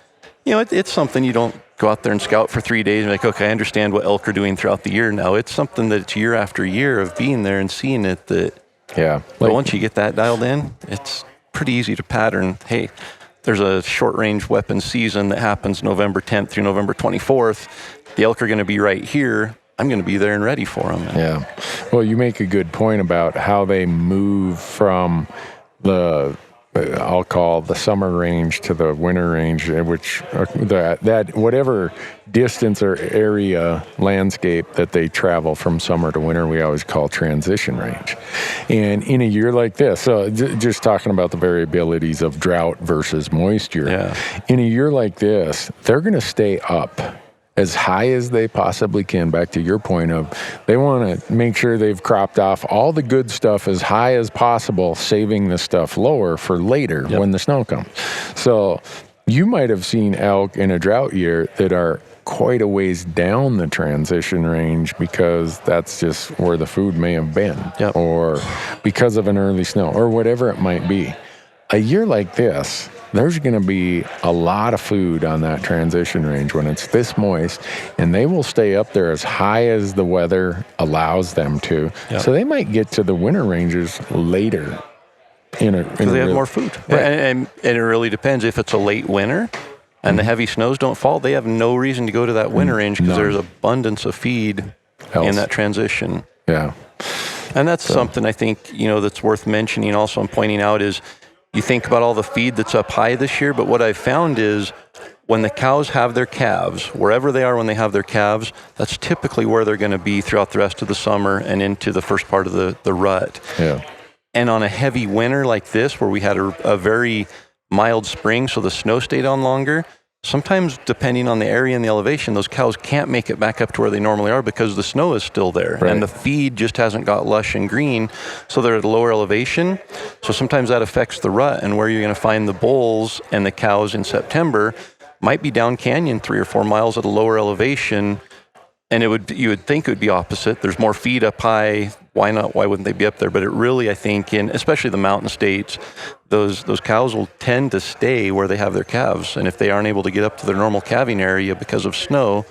it's something you don't go out there and scout for 3 days and be like, okay, I understand what elk are doing throughout the year now. It's something that it's year after year of being there and seeing it but once you get that dialed in, it's pretty easy to pattern. Hey, there's a short range weapon season that happens November 10th through November 24th. The elk are going to be right here. I'm going to be there and ready for them. Yeah. Well, you make a good point about how they move from I'll call the summer range to the winter range, which that whatever distance or area landscape that they travel from summer to winter, we always call transition range. And in a year like this, so just talking about the variabilities of drought versus moisture, in a year like this, they're going to stay up as high as they possibly can. Back to your point of they want to make sure they've cropped off all the good stuff as high as possible, saving the stuff lower for later when the snow comes. So you might have seen elk in a drought year that are quite a ways down the transition range because that's just where the food may have been, or because of an early snow, or whatever it might be. A year like this, there's going to be a lot of food on that transition range when it's this moist, and they will stay up there as high as the weather allows them to. So they might get to the winter ranges later. Because they have more food. Right. And it really depends. If it's a late winter and the heavy snows don't fall, they have no reason to go to that winter range because there's abundance of feed in that transition. Yeah. And that's something I think, that's worth mentioning also and pointing out is, you think about all the feed that's up high this year, but what I've found is when the cows have their calves, wherever they are when they have their calves, that's typically where they're going to be throughout the rest of the summer and into the first part of the rut. Yeah. And on a heavy winter like this, where we had a very mild spring, so the snow stayed on longer, sometimes depending on the area and the elevation, those cows can't make it back up to where they normally are because the snow is still there and the feed just hasn't got lush and green, so they're at a lower elevation. So sometimes that affects the rut, and where you're going to find the bulls and the cows in September might be down canyon 3 or 4 miles at a lower elevation, and you would think it would be opposite. There's more feed up high. Why not? Why wouldn't they be up there? But it really, I think, especially the mountain states, those cows will tend to stay where they have their calves. And if they aren't able to get up to their normal calving area because of snow,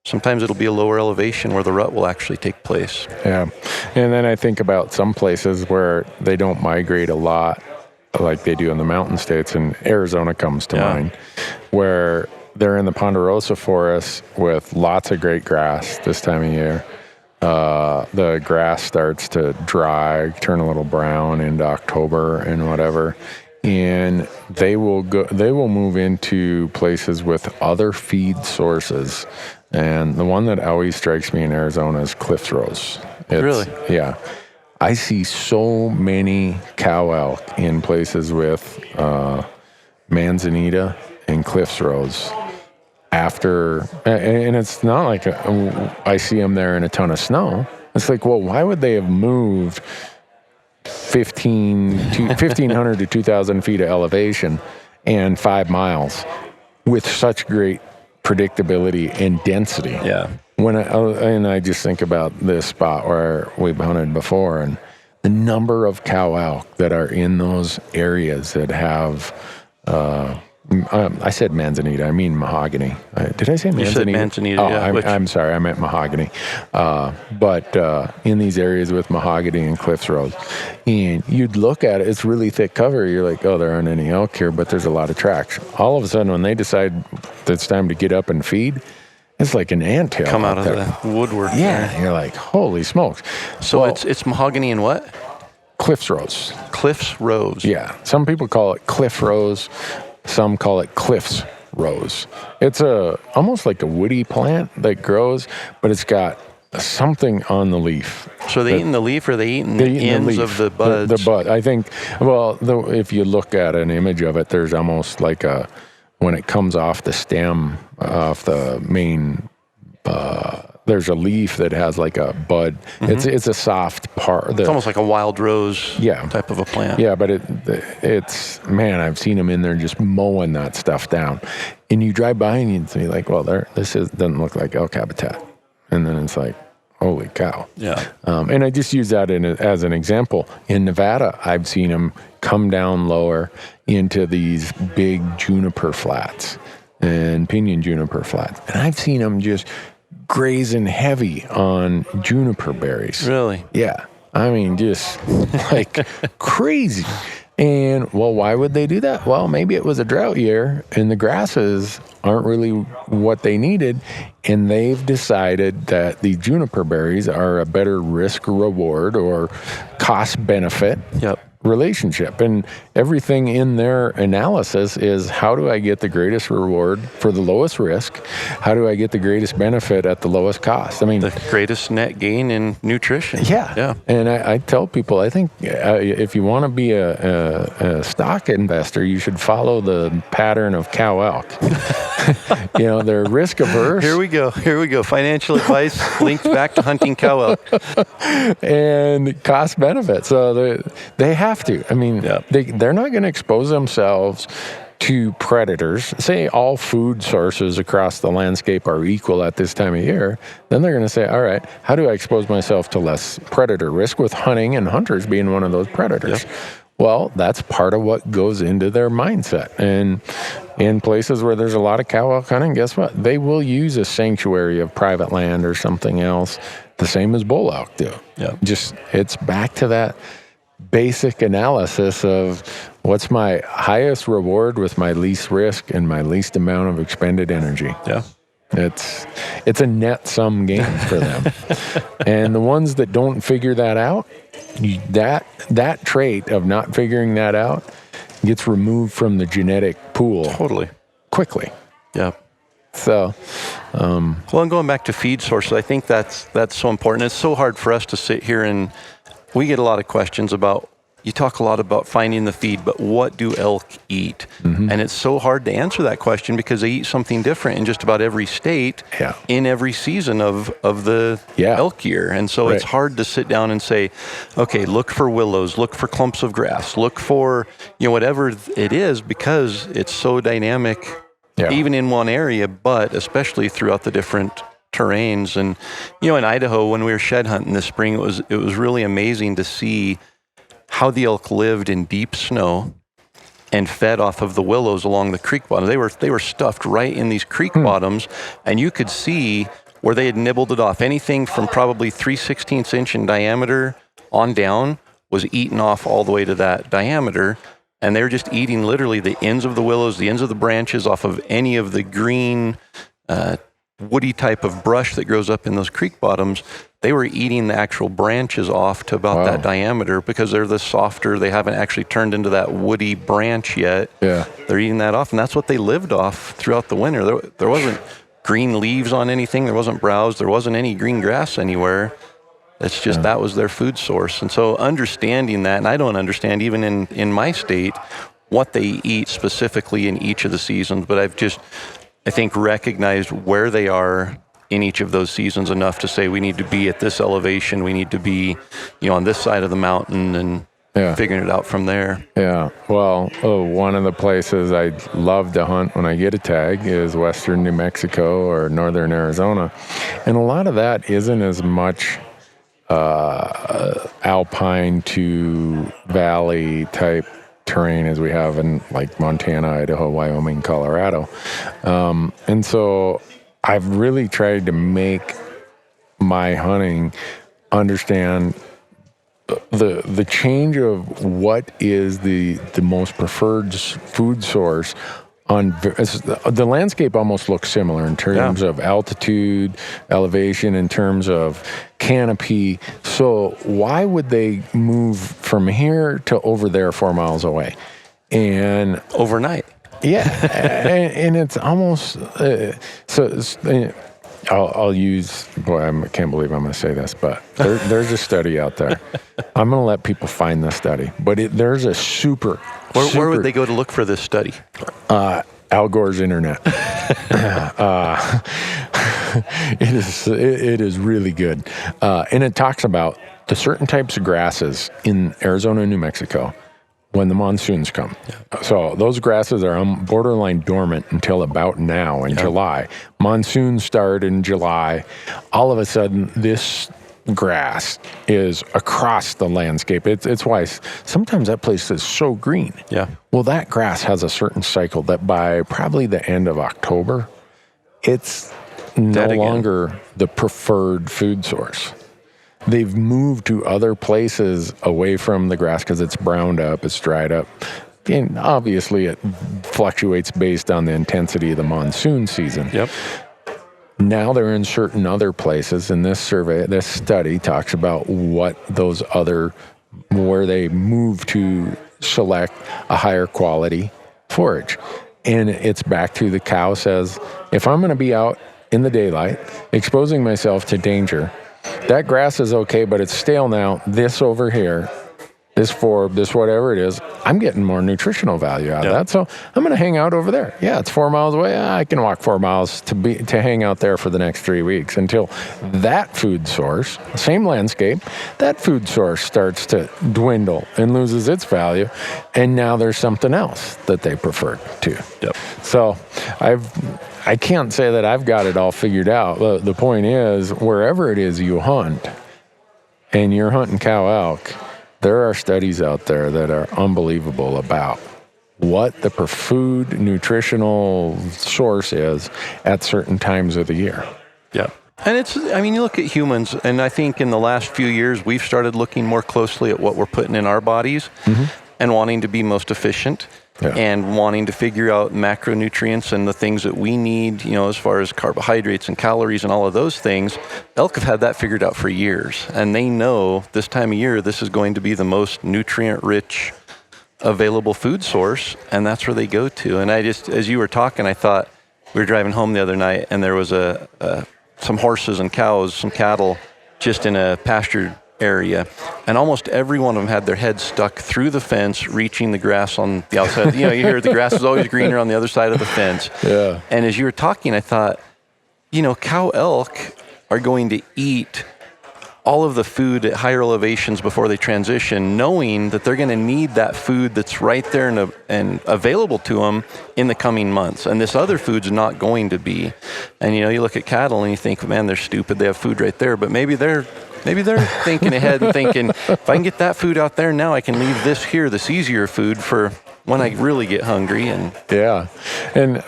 sometimes it'll be a lower elevation where the rut will actually take place. Yeah. And then I think about some places where they don't migrate a lot like they do in the mountain states, and Arizona comes to mind, where they're in the ponderosa forest with lots of great grass this time of year. the grass starts to dry, turn a little brown into October and whatever. And they will move into places with other feed sources. And the one that always strikes me in Arizona is cliff rose. Really? Yeah. I see so many cow elk in places with manzanita and cliff rose after, and it's not like I see them there in a ton of snow. It's like, well, why would they have moved 1,500 to 2,000 feet of elevation and 5 miles with such great predictability and density? Yeah. I just think about this spot where we've hunted before, and the number of cow elk that are in those areas that have, I said manzanita, I mean mahogany. Did I say manzanita? You said manzanita, oh, yeah. I'm sorry, I meant mahogany. But in these areas with mahogany and cliff rose, and you'd look at it, it's really thick cover. You're like, oh, there aren't any elk here, but there's a lot of tracks. All of a sudden, when they decide that it's time to get up and feed, it's like an anthill. Come out of the woodwork. Yeah, and you're like, holy smokes. So it's mahogany and what? Cliff rose. Cliffs rose. Yeah. Some people call it cliff rose. Some call it cliffs rose. It's almost like a woody plant that grows, but it's got something on the leaf. So are they eating the leaf, or are they eating the ends of the buds? The bud. I think, well, if you look at an image of it, there's almost like when it comes off the stem, off the main, there's a leaf that has like a bud. Mm-hmm. It's a soft part. It's almost like a wild rose type of a plant. Yeah, but it's, man, I've seen them in there just mowing that stuff down. And you drive by and you'd be like, well, doesn't look like elk habitat. And then it's like, holy cow. Yeah. And I just use that as an example. In Nevada, I've seen them come down lower into these big juniper flats and pinyon juniper flats. And I've seen them just grazing heavy on juniper berries. Really? Yeah. I mean, just like crazy. And, well, why would they do that? Well, maybe it was a drought year and the grasses aren't really what they needed, and they've decided that the juniper berries are a better risk reward or cost benefit relationship. And everything in their analysis is, how do I get the greatest reward for the lowest risk? How do I get the greatest benefit at the lowest cost? I mean, the greatest net gain in nutrition. Yeah. And I tell people, I think if you want to be a stock investor, you should follow the pattern of cow elk. They're risk averse. Here we go. Financial advice linked back to hunting cow elk. And cost benefit. So they have to. I mean, they're not going to expose themselves to predators. Say all food sources across the landscape are equal at this time of year. Then they're going to say, all right, how do I expose myself to less predator risk, with hunting and hunters being one of those predators? Yep. Well, that's part of what goes into their mindset. And in places where there's a lot of cow elk hunting, guess what? They will use a sanctuary of private land or something else, the same as bull elk do. Yeah. Just, it's back to that basic analysis of what's my highest reward with my least risk and my least amount of expended energy. Yeah. It's a net sum game for them. And the ones that don't figure that out, that trait of not figuring that out gets removed from the genetic pool. Totally. Quickly. Yeah. So, and going back to feed sources, I think that's so important. It's so hard for us to sit here and we get a lot of questions about, you talk a lot about finding the feed, but what do elk eat? Mm-hmm. And it's so hard to answer that question because they eat something different in just about every state in every season of the elk year. And so it's hard to sit down and say, okay, look for willows, look for clumps of grass, look for, whatever it is, because it's so dynamic, even in one area, but especially throughout the different terrains. And in Idaho, when we were shed hunting this spring, it was really amazing to see how the elk lived in deep snow and fed off of the willows along the creek bottom. They were stuffed right in these creek bottoms, and you could see where they had nibbled it off. Anything from probably 3/16 inch in diameter on down was eaten off all the way to that diameter. And they were just eating literally the ends of the willows, the ends of the branches off of any of the green, woody type of brush that grows up in those creek bottoms. they were eating the actual branches off to about that diameter because they're the softer. They haven't actually turned into that woody branch yet. Yeah. They're eating that off, and that's what they lived off throughout the winter. There wasn't green leaves on anything. There wasn't browse. There wasn't any green grass anywhere. It's just that was their food source. And so understanding that, and I don't understand even in my state what they eat specifically in each of the seasons, but I think recognized where they are in each of those seasons enough to say we need to be at this elevation, we need to be, on this side of the mountain, and figuring it out from there. Yeah. Well, one of the places I love to hunt when I get a tag is western New Mexico or northern Arizona. And a lot of that isn't as much alpine to valley type terrain as we have in like Montana, Idaho, Wyoming, Colorado. And so I've really tried to make my hunting understand the change of what is the most preferred food source. The landscape almost looks similar in terms of altitude, elevation, in terms of canopy. So why would they move from here to over there 4 miles away? And overnight. Yeah, and it's almost I'll use. Boy, I can't believe I'm going to say this, but there's a study out there. I'm going to let people find the study, but there's a super. Where would they go to look for this study? Al Gore's internet. It is really good, and it talks about the certain types of grasses in Arizona and New Mexico when the monsoons come. Yeah. So those grasses are borderline dormant until about now in July. Monsoons start in July. All of a sudden, this grass is across the landscape. It's why sometimes that place is so green. Yeah. Well, that grass has a certain cycle that by probably the end of October, it's no longer the preferred food source. They've moved to other places away from the grass because it's browned up, it's dried up. And obviously it fluctuates based on the intensity of the monsoon season. Yep. Now they're in certain other places, and this study talks about where they move to select a higher quality forage. And it's back to the cow says, if I'm going to be out in the daylight, exposing myself to danger, that grass is okay, but it's stale now. This over here, this forb, this whatever it is, I'm getting more nutritional value out of that. So I'm going to hang out over there. Yeah, it's 4 miles away. I can walk 4 miles to hang out there for the next 3 weeks until that food source, same landscape, that food source starts to dwindle and loses its value. And now there's something else that they prefer to. Yep. So I can't say that I've got it all figured out. The point is, wherever it is you hunt, and you're hunting cow elk, there are studies out there that are unbelievable about what the food nutritional source is at certain times of the year. Yeah. And you look at humans, and I think in the last few years, we've started looking more closely at what we're putting in our bodies and wanting to be most efficient. Yeah. And wanting to figure out macronutrients and the things that we need, as far as carbohydrates and calories and all of those things. Elk have had that figured out for years. And they know this time of year, this is going to be the most nutrient-rich available food source. And that's where they go to. And as you were talking, I thought we were driving home the other night and there was some horses and cows, some cattle just in a pastured area, and almost every one of them had their head stuck through the fence, reaching the grass on the outside. You hear the grass is always greener on the other side of the fence. Yeah. And as you were talking, I thought, cow elk are going to eat all of the food at higher elevations before they transition, knowing that they're going to need that food that's right there and available to them in the coming months. And this other food's not going to be. And, you look at cattle and you think, man, they're stupid. They have food right there. But maybe they're thinking ahead and thinking, if I can get that food out there now, I can leave this here, this easier food, for when I really get hungry. And yeah, and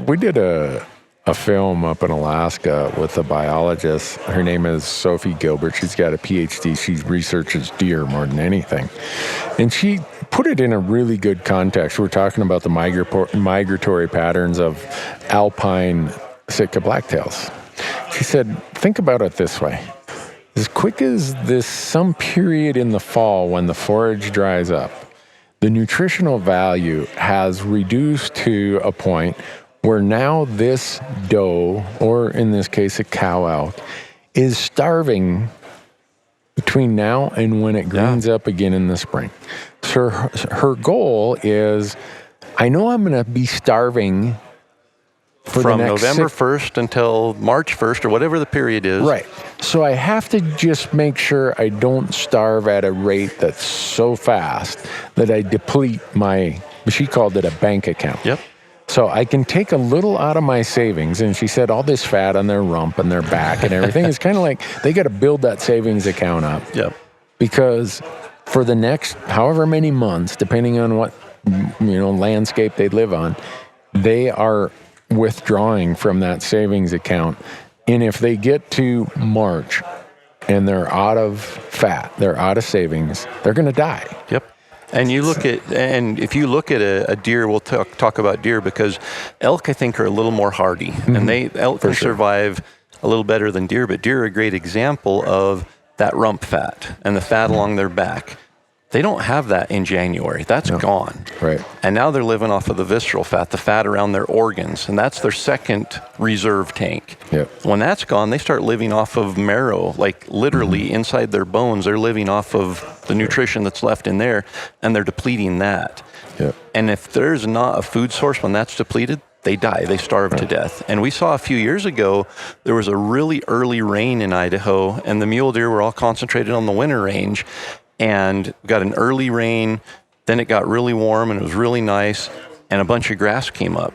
we did a film up in Alaska with a biologist. Her name is Sophie Gilbert. She's got a PhD. She researches deer more than anything, and she put it in a really good context. We're talking about the migratory patterns of alpine Sitka blacktails. she said, think about it this way. As quick as some period in the fall when the forage dries up, the nutritional value has reduced to a point where now this doe, or in this case a cow elk, is starving between now and when it greens up again in the spring. So her goal is, I know I'm going to be starving from November 1st until March 1st or whatever the period is. Right. So I have to just make sure I don't starve at a rate that's so fast that I deplete she called it a bank account. Yep. So I can take a little out of my savings. And she said all this fat on their rump and their back and everything is kind of like they got to build that savings account up. Yep. Because for the next however many months, depending on what landscape they live on, they are withdrawing from that savings account. And if they get to March and they're out of fat, they're out of savings, they're going to die. Yep. And if you look at a deer, we'll talk about deer because elk, I think, are a little more hardy, and elk can survive a little better than deer. But deer are a great example of that rump fat and the fat along their back. They don't have that in January. That's gone. Right. And now they're living off of the visceral fat, the fat around their organs, and that's their second reserve tank. Yep. When that's gone, they start living off of marrow, like literally inside their bones. They're living off of the nutrition that's left in there, and they're depleting that. Yep. And if there's not a food source when that's depleted, they die. They starve to death. And we saw a few years ago, there was a really early rain in Idaho, and the mule deer were all concentrated on the winter range. And we got an early rain, then it got really warm and it was really nice, and a bunch of grass came up.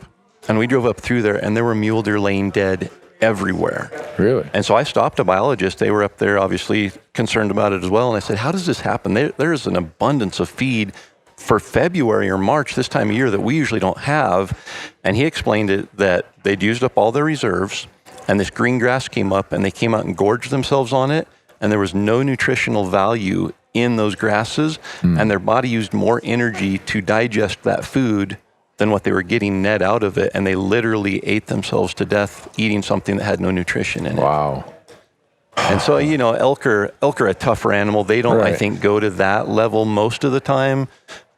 And we drove up through there, and there were mule deer laying dead everywhere. Really? And so I stopped a biologist. They were up there obviously concerned about it as well. And I said, how does this happen? There's an abundance of feed for February or March, this time of year, that we usually don't have. And he explained it that they'd used up all their reserves, and this green grass came up, and they came out and gorged themselves on it, and there was no nutritional value in those grasses, and their body used more energy to digest that food than what they were getting net out of it, and they literally ate themselves to death eating something that had no nutrition in it. Wow. And so, elk are a tougher animal. They don't, I think, go to that level most of the time,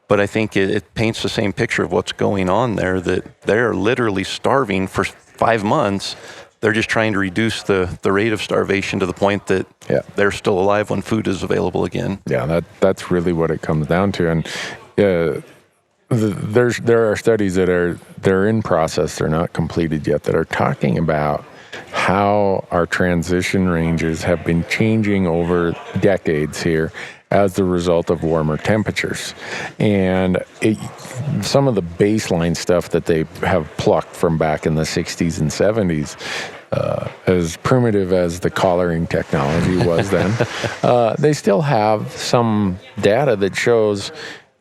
but I think it paints the same picture of what's going on there, that they're literally starving for 5 months. They're just trying to reduce the rate of starvation to the point that they're still alive when food is available again. Yeah, that's really what it comes down to. And there are studies they're in process, they're not completed yet, that are talking about how our transition ranges have been changing over decades here as the result of warmer temperatures. And some of the baseline stuff that they have plucked from back in the 60s and 70s, as primitive as the collaring technology was then, they still have some data that shows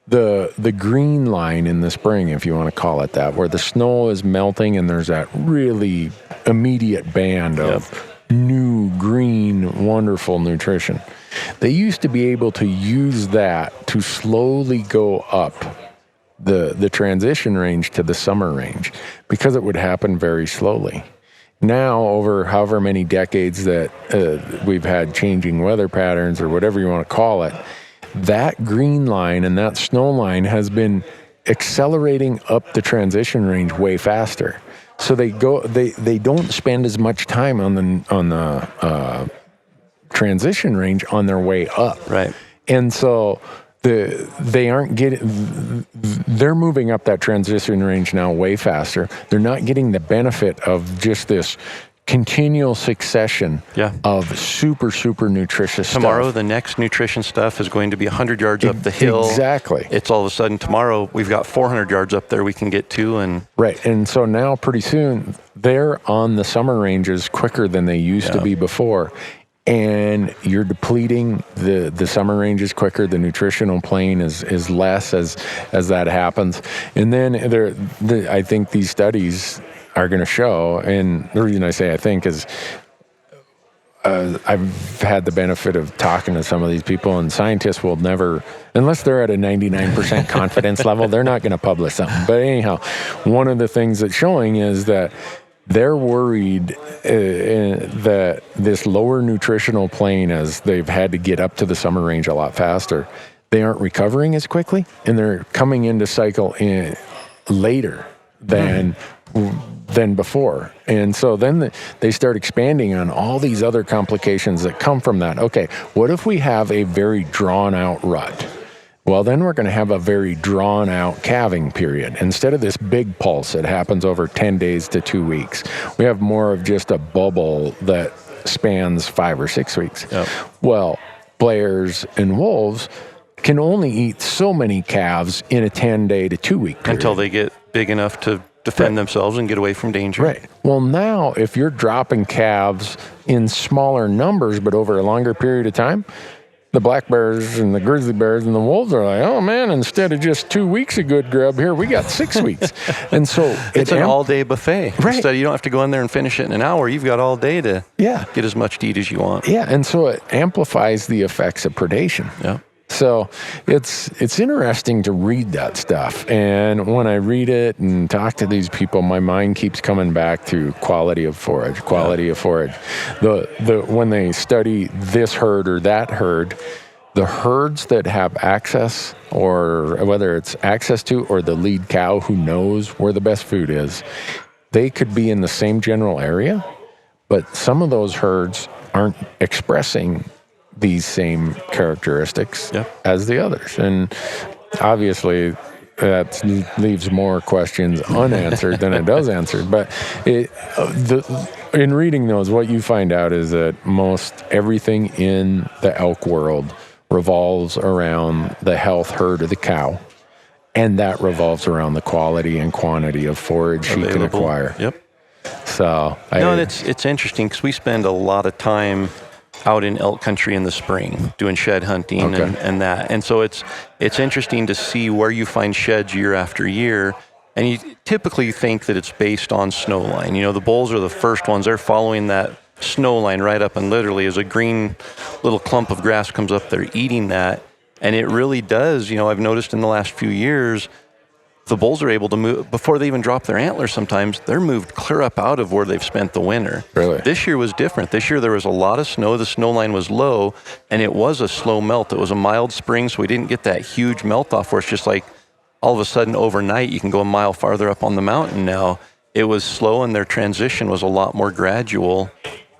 the green line in the spring, if you want to call it that, where the snow is melting and there's that really immediate band of new, green, wonderful nutrition. They used to be able to use that to slowly go up the transition range to the summer range because it would happen very slowly. Now, over however many decades that we've had changing weather patterns or whatever you want to call it, that green line and that snow line has been accelerating up the transition range way faster. So they don't spend as much time on the transition range on their way up. Right. And so they're moving up that transition range now way faster. They're not getting the benefit of just this continual succession of super, super nutritious Tomorrow, stuff. the next nutrition stuff is going to be 100 yards up the hill. Exactly. It's all of a sudden tomorrow we've got 400 yards up there we can get to. And right. And so now pretty soon they're on the summer ranges quicker than they used to be before. And you're depleting the summer ranges quicker. The nutritional plane is less as that happens. And then I think these studies are going to show, and the reason I say I think is I've had the benefit of talking to some of these people, and scientists will never, unless they're at a 99% confidence level, they're not going to publish something. But anyhow, one of the things that's showing is that they're worried that this lower nutritional plane, as they've had to get up to the summer range a lot faster, they aren't recovering as quickly, and they're coming into cycle later than before. And so then they start expanding on all these other complications that come from that. Okay, what if we have a very drawn out rut? Well, then we're going to have a very drawn out calving period. Instead of this big pulse that happens over 10 days to 2 weeks, we have more of just a bubble that spans 5 or 6 weeks. Yep. Well, Blair's and wolves can only eat so many calves in a 10-day to 2 week period. Until they get big enough to defend themselves and get away from danger. Right. Well, now if you're dropping calves in smaller numbers but over a longer period of time, the black bears and the grizzly bears and the wolves are like, oh man, instead of just 2 weeks of good grub, here we got 6 weeks. And so it's an all-day buffet. Right. Instead, you don't have to go in there and finish it in an hour. You've got all day to get as much to eat as you want. Yeah, and so it amplifies the effects of predation. Yeah. So it's interesting to read that stuff. And when I read it and talk to these people, my mind keeps coming back to quality of forage. When they study this herd or that herd, the herds that have access, or whether it's access to or the lead cow who knows where the best food is, they could be in the same general area, but some of those herds aren't expressing these same characteristics as the others. And obviously that leaves more questions unanswered than it does answered. But in reading those, what you find out is that most everything in the elk world revolves around the health herd of the cow, and that revolves around the quality and quantity of forage she can acquire. Yep. So and it's interesting because we spend a lot of time out in elk country in the spring doing shed hunting and that. And so it's interesting to see where you find sheds year after year. And you typically think that it's based on snow line. You know, the bulls are the first ones. They're following that snow line right up, and literally as a green little clump of grass comes up, they're eating that. And it really does, I've noticed in the last few years, the bulls are able to move, before they even drop their antlers sometimes, they're moved clear up out of where they've spent the winter. Really? This year was different. This year there was a lot of snow. The snow line was low, and it was a slow melt. It was a mild spring, so we didn't get that huge melt off where it's just like all of a sudden overnight you can go a mile farther up on the mountain now. It was slow, and their transition was a lot more gradual.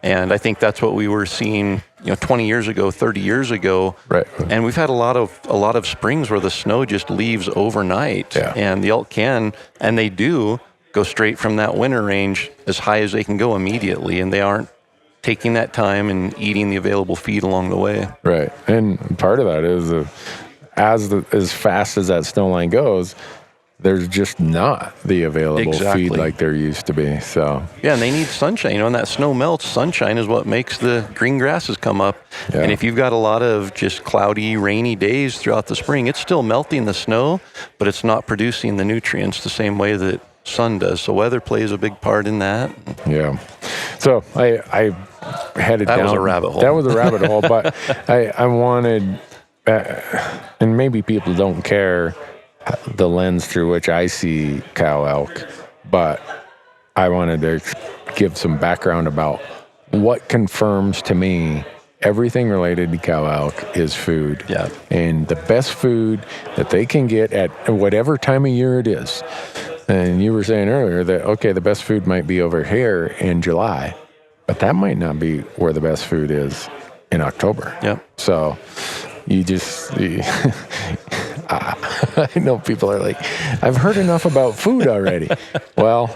And I think that's what we were seeing, 20 years ago, 30 years ago. Right. And we've had a lot of springs where the snow just leaves overnight. Yeah. And the elk can, and they do, go straight from that winter range as high as they can go immediately. And they aren't taking that time and eating the available feed along the way. Right. And part of that is as fast as that snow line goes, there's just not the available feed like there used to be. So yeah, and they need sunshine. When that snow melts, sunshine is what makes the green grasses come up. Yeah. And if you've got a lot of just cloudy, rainy days throughout the spring, it's still melting the snow, but it's not producing the nutrients the same way that sun does. So weather plays a big part in that. Yeah. So I headed down. That was a rabbit hole. That was a rabbit hole, but I wanted, and maybe people don't care the lens through which I see cow elk, but I wanted to give some background about what confirms to me everything related to cow elk is food. Yeah. And the best food that they can get at whatever time of year it is. And you were saying earlier that, okay, the best food might be over here in July, but that might not be where the best food is in October. Yeah. So I know people are like, I've heard enough about food already. Well,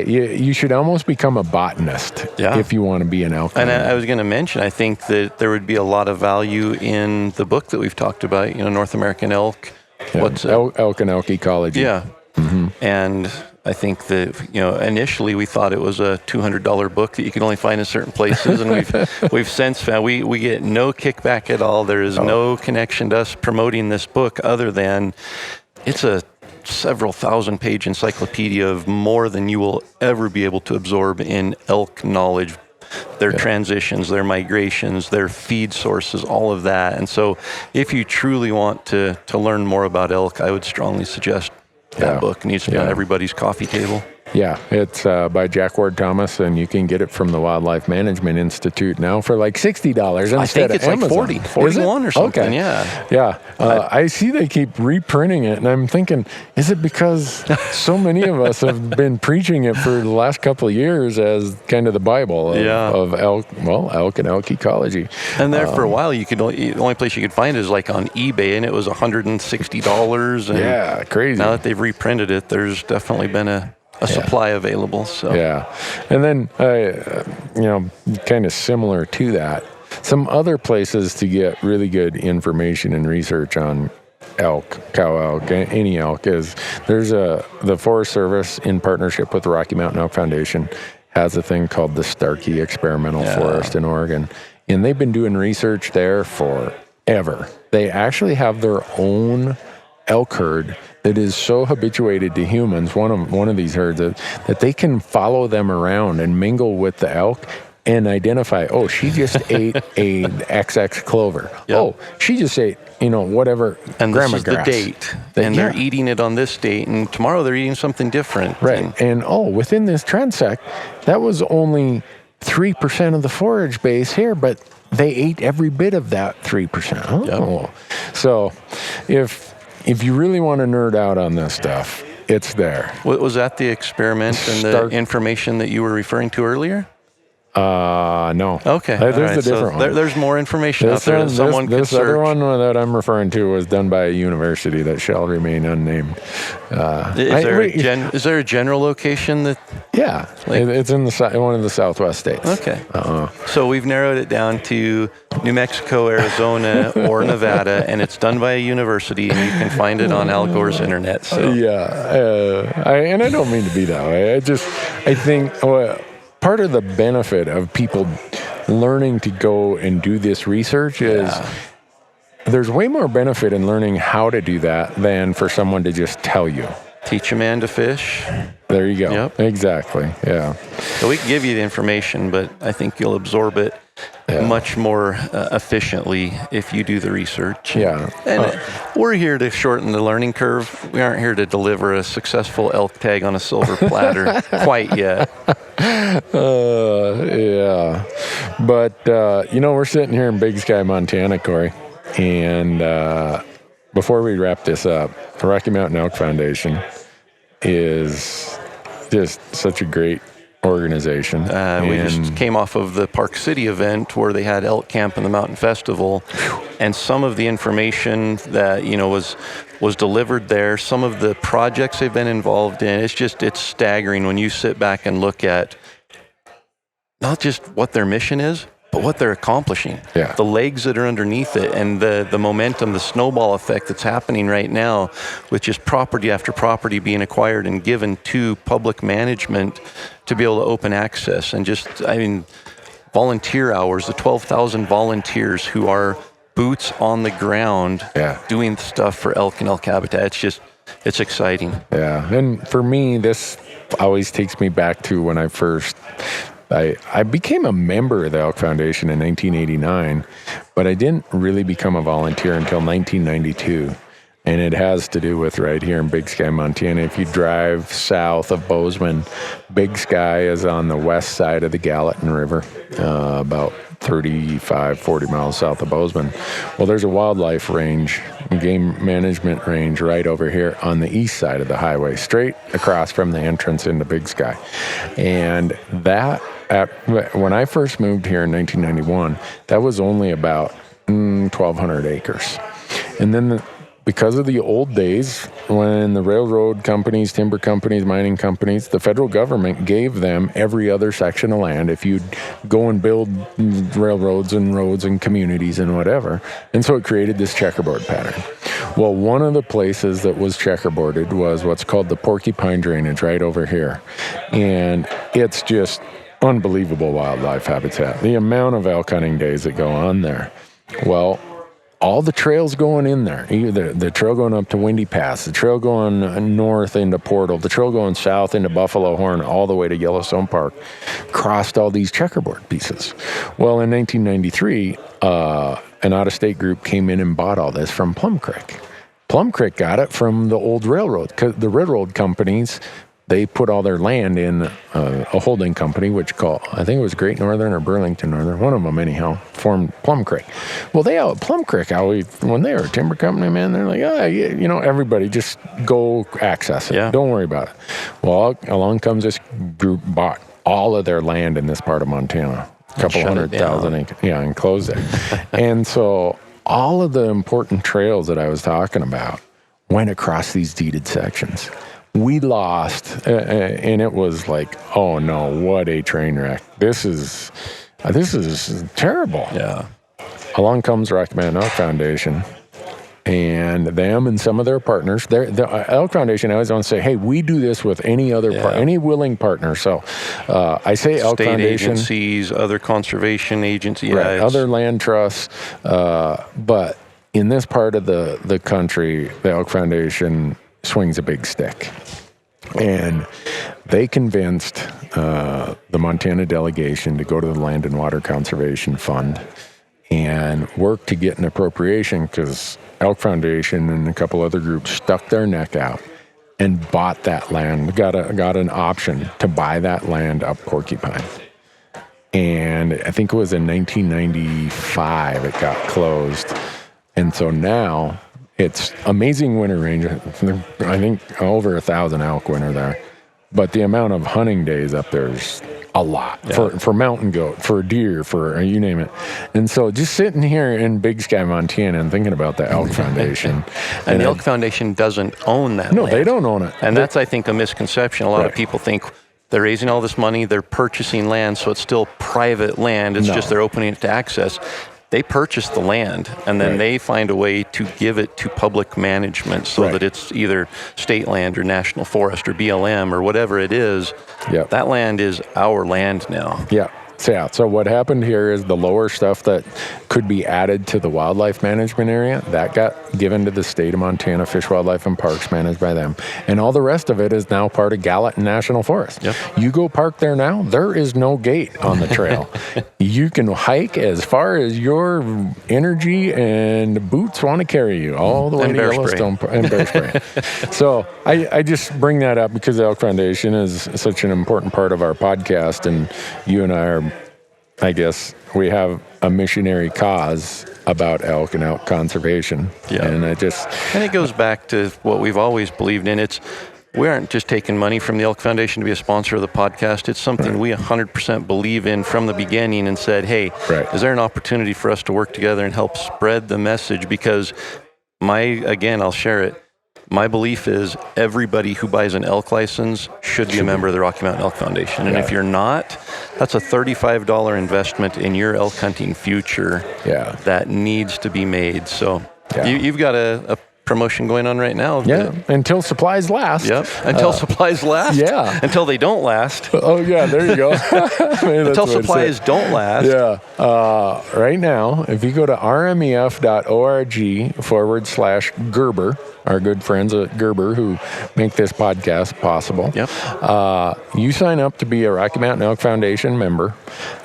you should almost become a botanist if you want to be an elk. And I was going to mention, I think that there would be a lot of value in the book that we've talked about, North American elk. Yeah. Elk and elk ecology. Yeah. Mm-hmm. And I think that, initially we thought it was a $200 book that you can only find in certain places. And we've since found we get no kickback at all. There is no connection to us promoting this book other than it's a several thousand page encyclopedia of more than you will ever be able to absorb in elk knowledge, their transitions, their migrations, their feed sources, all of that. And so if you truly want to learn more about elk, I would strongly suggest that book needs to be on everybody's coffee table. Yeah, it's by Jack Ward Thomas, and you can get it from the Wildlife Management Institute now for like $60 I instead think it's of like Amazon. 40, 41 or something. Okay. Yeah. Yeah. I see they keep reprinting it, and I'm thinking, is it because so many of us have been preaching it for the last couple of years as kind of the Bible of elk and elk ecology? And there for a while, the only place you could find it is like on eBay, and it was $160. And yeah, crazy. Now that they've reprinted it, there's definitely been a supply available. So yeah, and then kind of similar to that, some other places to get really good information and research on elk, cow elk, any elk is there's the Forest Service in partnership with the Rocky Mountain Elk Foundation has a thing called the Starkey Experimental Forest in Oregon, and they've been doing research there forever. They actually have their own elk herd that is so habituated to humans, one of these herds, that they can follow them around and mingle with the elk and identify, oh, she just ate a XX clover. Yep. Oh, she just ate, whatever, and grandma this is grass. the date. And they're eating it on this date, and tomorrow they're eating something different. Right. And within this transect, that was only 3% of the forage base here, but they ate every bit of that 3%. Oh. Yep. So if you really want to nerd out on this stuff, it's there. Was that the experiment and the information that you were referring to earlier? No. Okay. There's a different one. There's more information out there that someone can This search. other one that I'm referring to was done by a university that shall remain unnamed. Is there a general location that? Yeah. It's in one of the Southwest states. Okay. So we've narrowed it down to New Mexico, Arizona, or Nevada, and it's done by a university, and you can find it on Al Gore's internet. So. Yeah. I don't mean to be that way. I think... part of the benefit of people learning to go and do this research is there's way more benefit in learning how to do that than for someone to just tell you. Teach a man to fish. There you go. Yep. Exactly. Yeah. So we can give you the information, but I think you'll absorb it much more efficiently if you do the research. Yeah. And we're here to shorten the learning curve. We aren't here to deliver a successful elk tag on a silver platter quite yet. Yeah. But, we're sitting here in Big Sky, Montana, Corey. And before we wrap this up, the Rocky Mountain Elk Foundation is just such a great organization. We just came off of the Park City event where they had elk camp and the Mountain Festival, and some of the information that was delivered there, some of the projects they've been involved in, it's staggering when you sit back and look at not just what their mission is, but what they're accomplishing. Yeah. The legs that are underneath it, and the momentum, the snowball effect that's happening right now with just property after property being acquired and given to public management to be able to open access. And volunteer hours, the 12,000 volunteers who are boots on the ground doing stuff for elk and elk habitat. It's exciting. Yeah. And for me, this always takes me back to when I became a member of the Elk Foundation in 1989, but I didn't really become a volunteer until 1992. And it has to do with right here in Big Sky, Montana. If you drive south of Bozeman, Big Sky is on the west side of the Gallatin River, about 35, 40 miles south of Bozeman. Well, there's a wildlife range, game management range right over here on the east side of the highway, straight across from the entrance into Big Sky. And when I first moved here in 1991, that was only about 1,200 acres. And then because of the old days when the railroad companies, timber companies, mining companies, the federal government gave them every other section of land if you'd go and build railroads and roads and communities and whatever. And so it created this checkerboard pattern. Well, one of the places that was checkerboarded was what's called the Porcupine Drainage right over here. And it's just unbelievable wildlife habitat. The amount of elk hunting days that go on there. Well, all the trails going in there, either the trail going up to Windy Pass, the trail going north into Portal, the trail going south into Buffalo Horn, all the way to Yellowstone Park, crossed all these checkerboard pieces. Well, in 1993, an out-of-state group came in and bought all this from Plum Creek. Plum Creek got it from the old railroad, because the railroad companies they put all their land in a holding company, I think it was Great Northern or Burlington Northern, one of them anyhow, formed Plum Creek. Well, Plum Creek always, when they were a timber company, man, they're like, everybody just go access it. Yeah. Don't worry about it. Well, along comes this group, bought all of their land in this part of Montana, a couple 100,000 acres, and closed it. And so all of the important trails that I was talking about went across these deeded sections. We lost, and it was like, oh no, what a train wreck. This is terrible. Yeah. Along comes Rocky Mountain Elk Foundation, and them and some of their partners. The Elk Foundation, I always want to say, hey, we do this with any other any willing partner. So I say Elk State Foundation, agencies, other conservation agencies, right, other land trusts, but in this part of the country, the Elk Foundation swings a big stick. And they convinced the Montana delegation to go to the Land and Water Conservation Fund and work to get an appropriation, because Elk Foundation and a couple other groups stuck their neck out and bought that land, got an option to buy that land up Porcupine. And I think it was in 1995 it got closed. And so now it's amazing winter range. I think over 1,000 elk winter there. But the amount of hunting days up there is a lot for mountain goat, for deer, for you name it. And so just sitting here in Big Sky, Montana and thinking about the Elk Foundation. and the Elk Foundation doesn't own that land. They don't own it. And that's, I think, a misconception. A lot of people think they're raising all this money, they're purchasing land, so it's still private land. It's just they're opening it to access. They purchase the land, and then they find a way to give it to public management so that it's either state land or national forest or BLM or whatever it is. Yep. That land is our land now. Yeah. So what happened here is the lower stuff that could be added to the wildlife management area, that got given to the state of Montana Fish, Wildlife, and Parks, managed by them. And all the rest of it is now part of Gallatin National Forest. Yep. You go park there now, there is no gate on the trail. You can hike as far as your energy and boots want to carry you, all the way to Yellowstone and bear spray. So I just bring that up because the Elk Foundation is such an important part of our podcast, and you and I are, I guess, we have a missionary cause about elk and elk conservation. Yeah. And it goes back to what we've always believed in. We aren't just taking money from the Elk Foundation to be a sponsor of the podcast. It's something we 100% believe in from the beginning, and said, hey, is there an opportunity for us to work together and help spread the message? Because I'll share it. My belief is everybody who buys an elk license should be a member of the Rocky Mountain Elk Foundation. And if you're not, that's a $35 investment in your elk hunting future that needs to be made. So you've got a promotion going on right now. Until supplies last. Yep. Until supplies last. Yeah. Until they don't last. Oh, yeah, there you go. Until supplies don't last. Yeah. Right now, if you go to rmef.org/Gerber, our good friends at Gerber who make this podcast possible. Yep. You sign up to be a Rocky Mountain Elk Foundation member.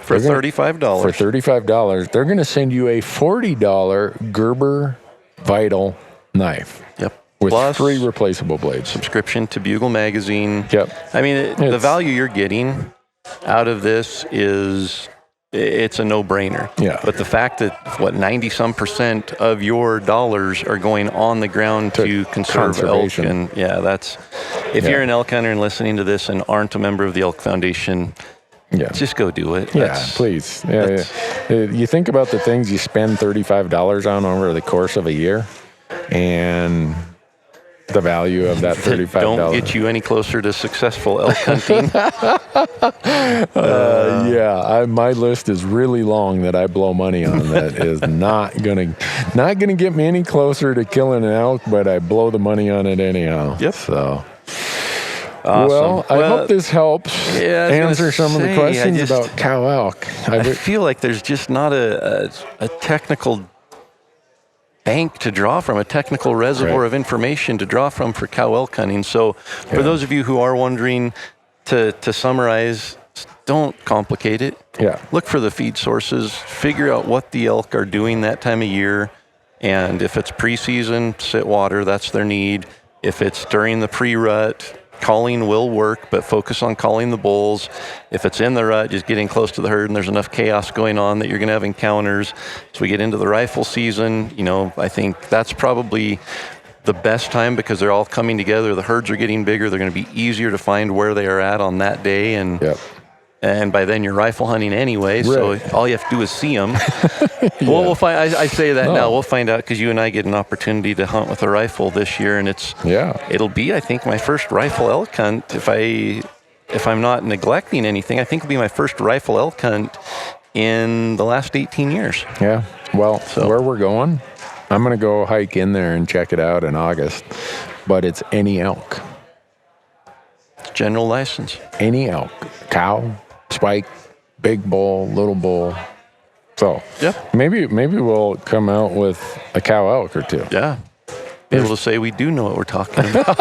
For $35. For $35. They're going to send you a $40 Gerber Vital knife. Yep. With Plus 3 replaceable blades. Subscription to Bugle Magazine. Yep. I mean, the value you're getting out of this it's a no-brainer. Yeah. But the fact that 90-some% of your dollars are going on the ground to conserve elk, and if you're an elk hunter and listening to this and aren't a member of the Elk Foundation, just go do it. Please. You think about the things you spend $35 on over the course of a year, and the value of that $35. Don't get you any closer to successful elk hunting. My list is really long that I blow money on. That is not gonna get me any closer to killing an elk, but I blow the money on it anyhow. Yep. So. Awesome. Well, I hope this helps answer some of the questions about cow elk. I feel like there's just not a technical bank to draw from, a technical reservoir of information to draw from for cow elk hunting. So for those of you who are wondering, to summarize, don't complicate it. Yeah. Look for the feed sources, figure out what the elk are doing that time of year, and if it's preseason, sit water, that's their need. If it's during the pre-rut, calling will work, but focus on calling the bulls. If it's in the rut, just getting close to the herd and there's enough chaos going on that you're going to have encounters. As we get into the rifle season, I think that's probably the best time because they're all coming together. The herds are getting bigger. They're going to be easier to find where they are at on that day. And by then you're rifle hunting anyway, so all you have to do is see them. Well, we'll find. I say that now. We'll find out because you and I get an opportunity to hunt with a rifle this year, and it'll be, I think, my first rifle elk hunt. If I'm not neglecting anything, I think it'll be my first rifle elk hunt in the last 18 years. Yeah. Well, where we're going, I'm going to go hike in there and check it out in August, but it's any elk. General license. Any elk. Cow, spike, big bull, little bull. So maybe we'll come out with a cow elk or two. Yeah. Be able to say we do know what we're talking about.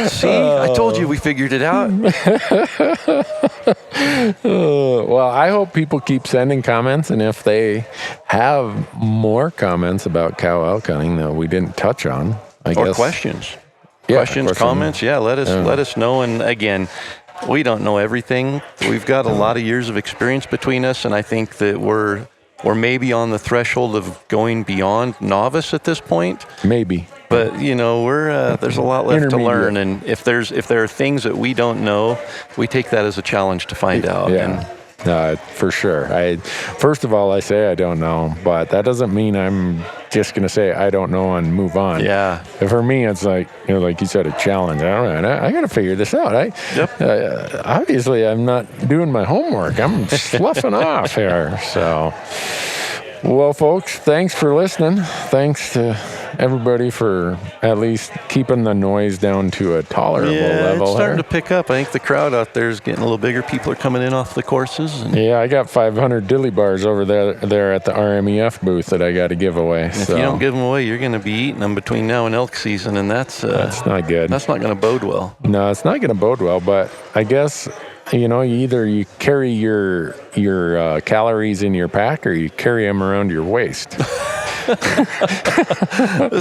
See, I told you we figured it out. Well, I hope people keep sending comments, and if they have more comments about cow elk hunting that we didn't touch on, I guess. Or questions. Questions, comments, let us know. And again, we don't know everything. We've got a lot of years of experience between us, and I think that we're maybe on the threshold of going beyond novice at this point. Maybe. But we're there's a lot left to learn, and if there are things that we don't know, we take that as a challenge to find out. Yeah. For sure. First of all, I say I don't know, but that doesn't mean I'm just going to say I don't know and move on. Yeah. For me, it's like, like you said, a challenge. All right, I got to figure this out. Obviously, I'm not doing my homework. I'm sloughing off here. So, well, folks, thanks for listening. Thanks to everybody for at least keeping the noise down to a tolerable level. It's starting to pick up. I think the crowd out there is getting a little bigger. People are coming in off the courses. I got 500 dilly bars over there at the RMEF booth that I got to give away. If you don't give them away, you're going to be eating them between now and elk season, and that's not good. That's not going to bode well. No, it's not going to bode well, but I guess either you carry your calories in your pack or you carry them around your waist.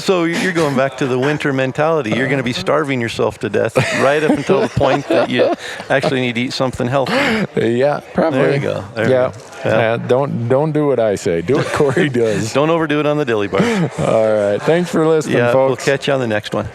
So you're going back to the winter mentality. You're going to be starving yourself to death right up until the point that you actually need to eat something healthy. Yeah, probably. There you go. Yeah. Don't do what I say. Do what Corey does. Don't overdo it on the dilly bar. All right. Thanks for listening, folks. We'll catch you on the next one.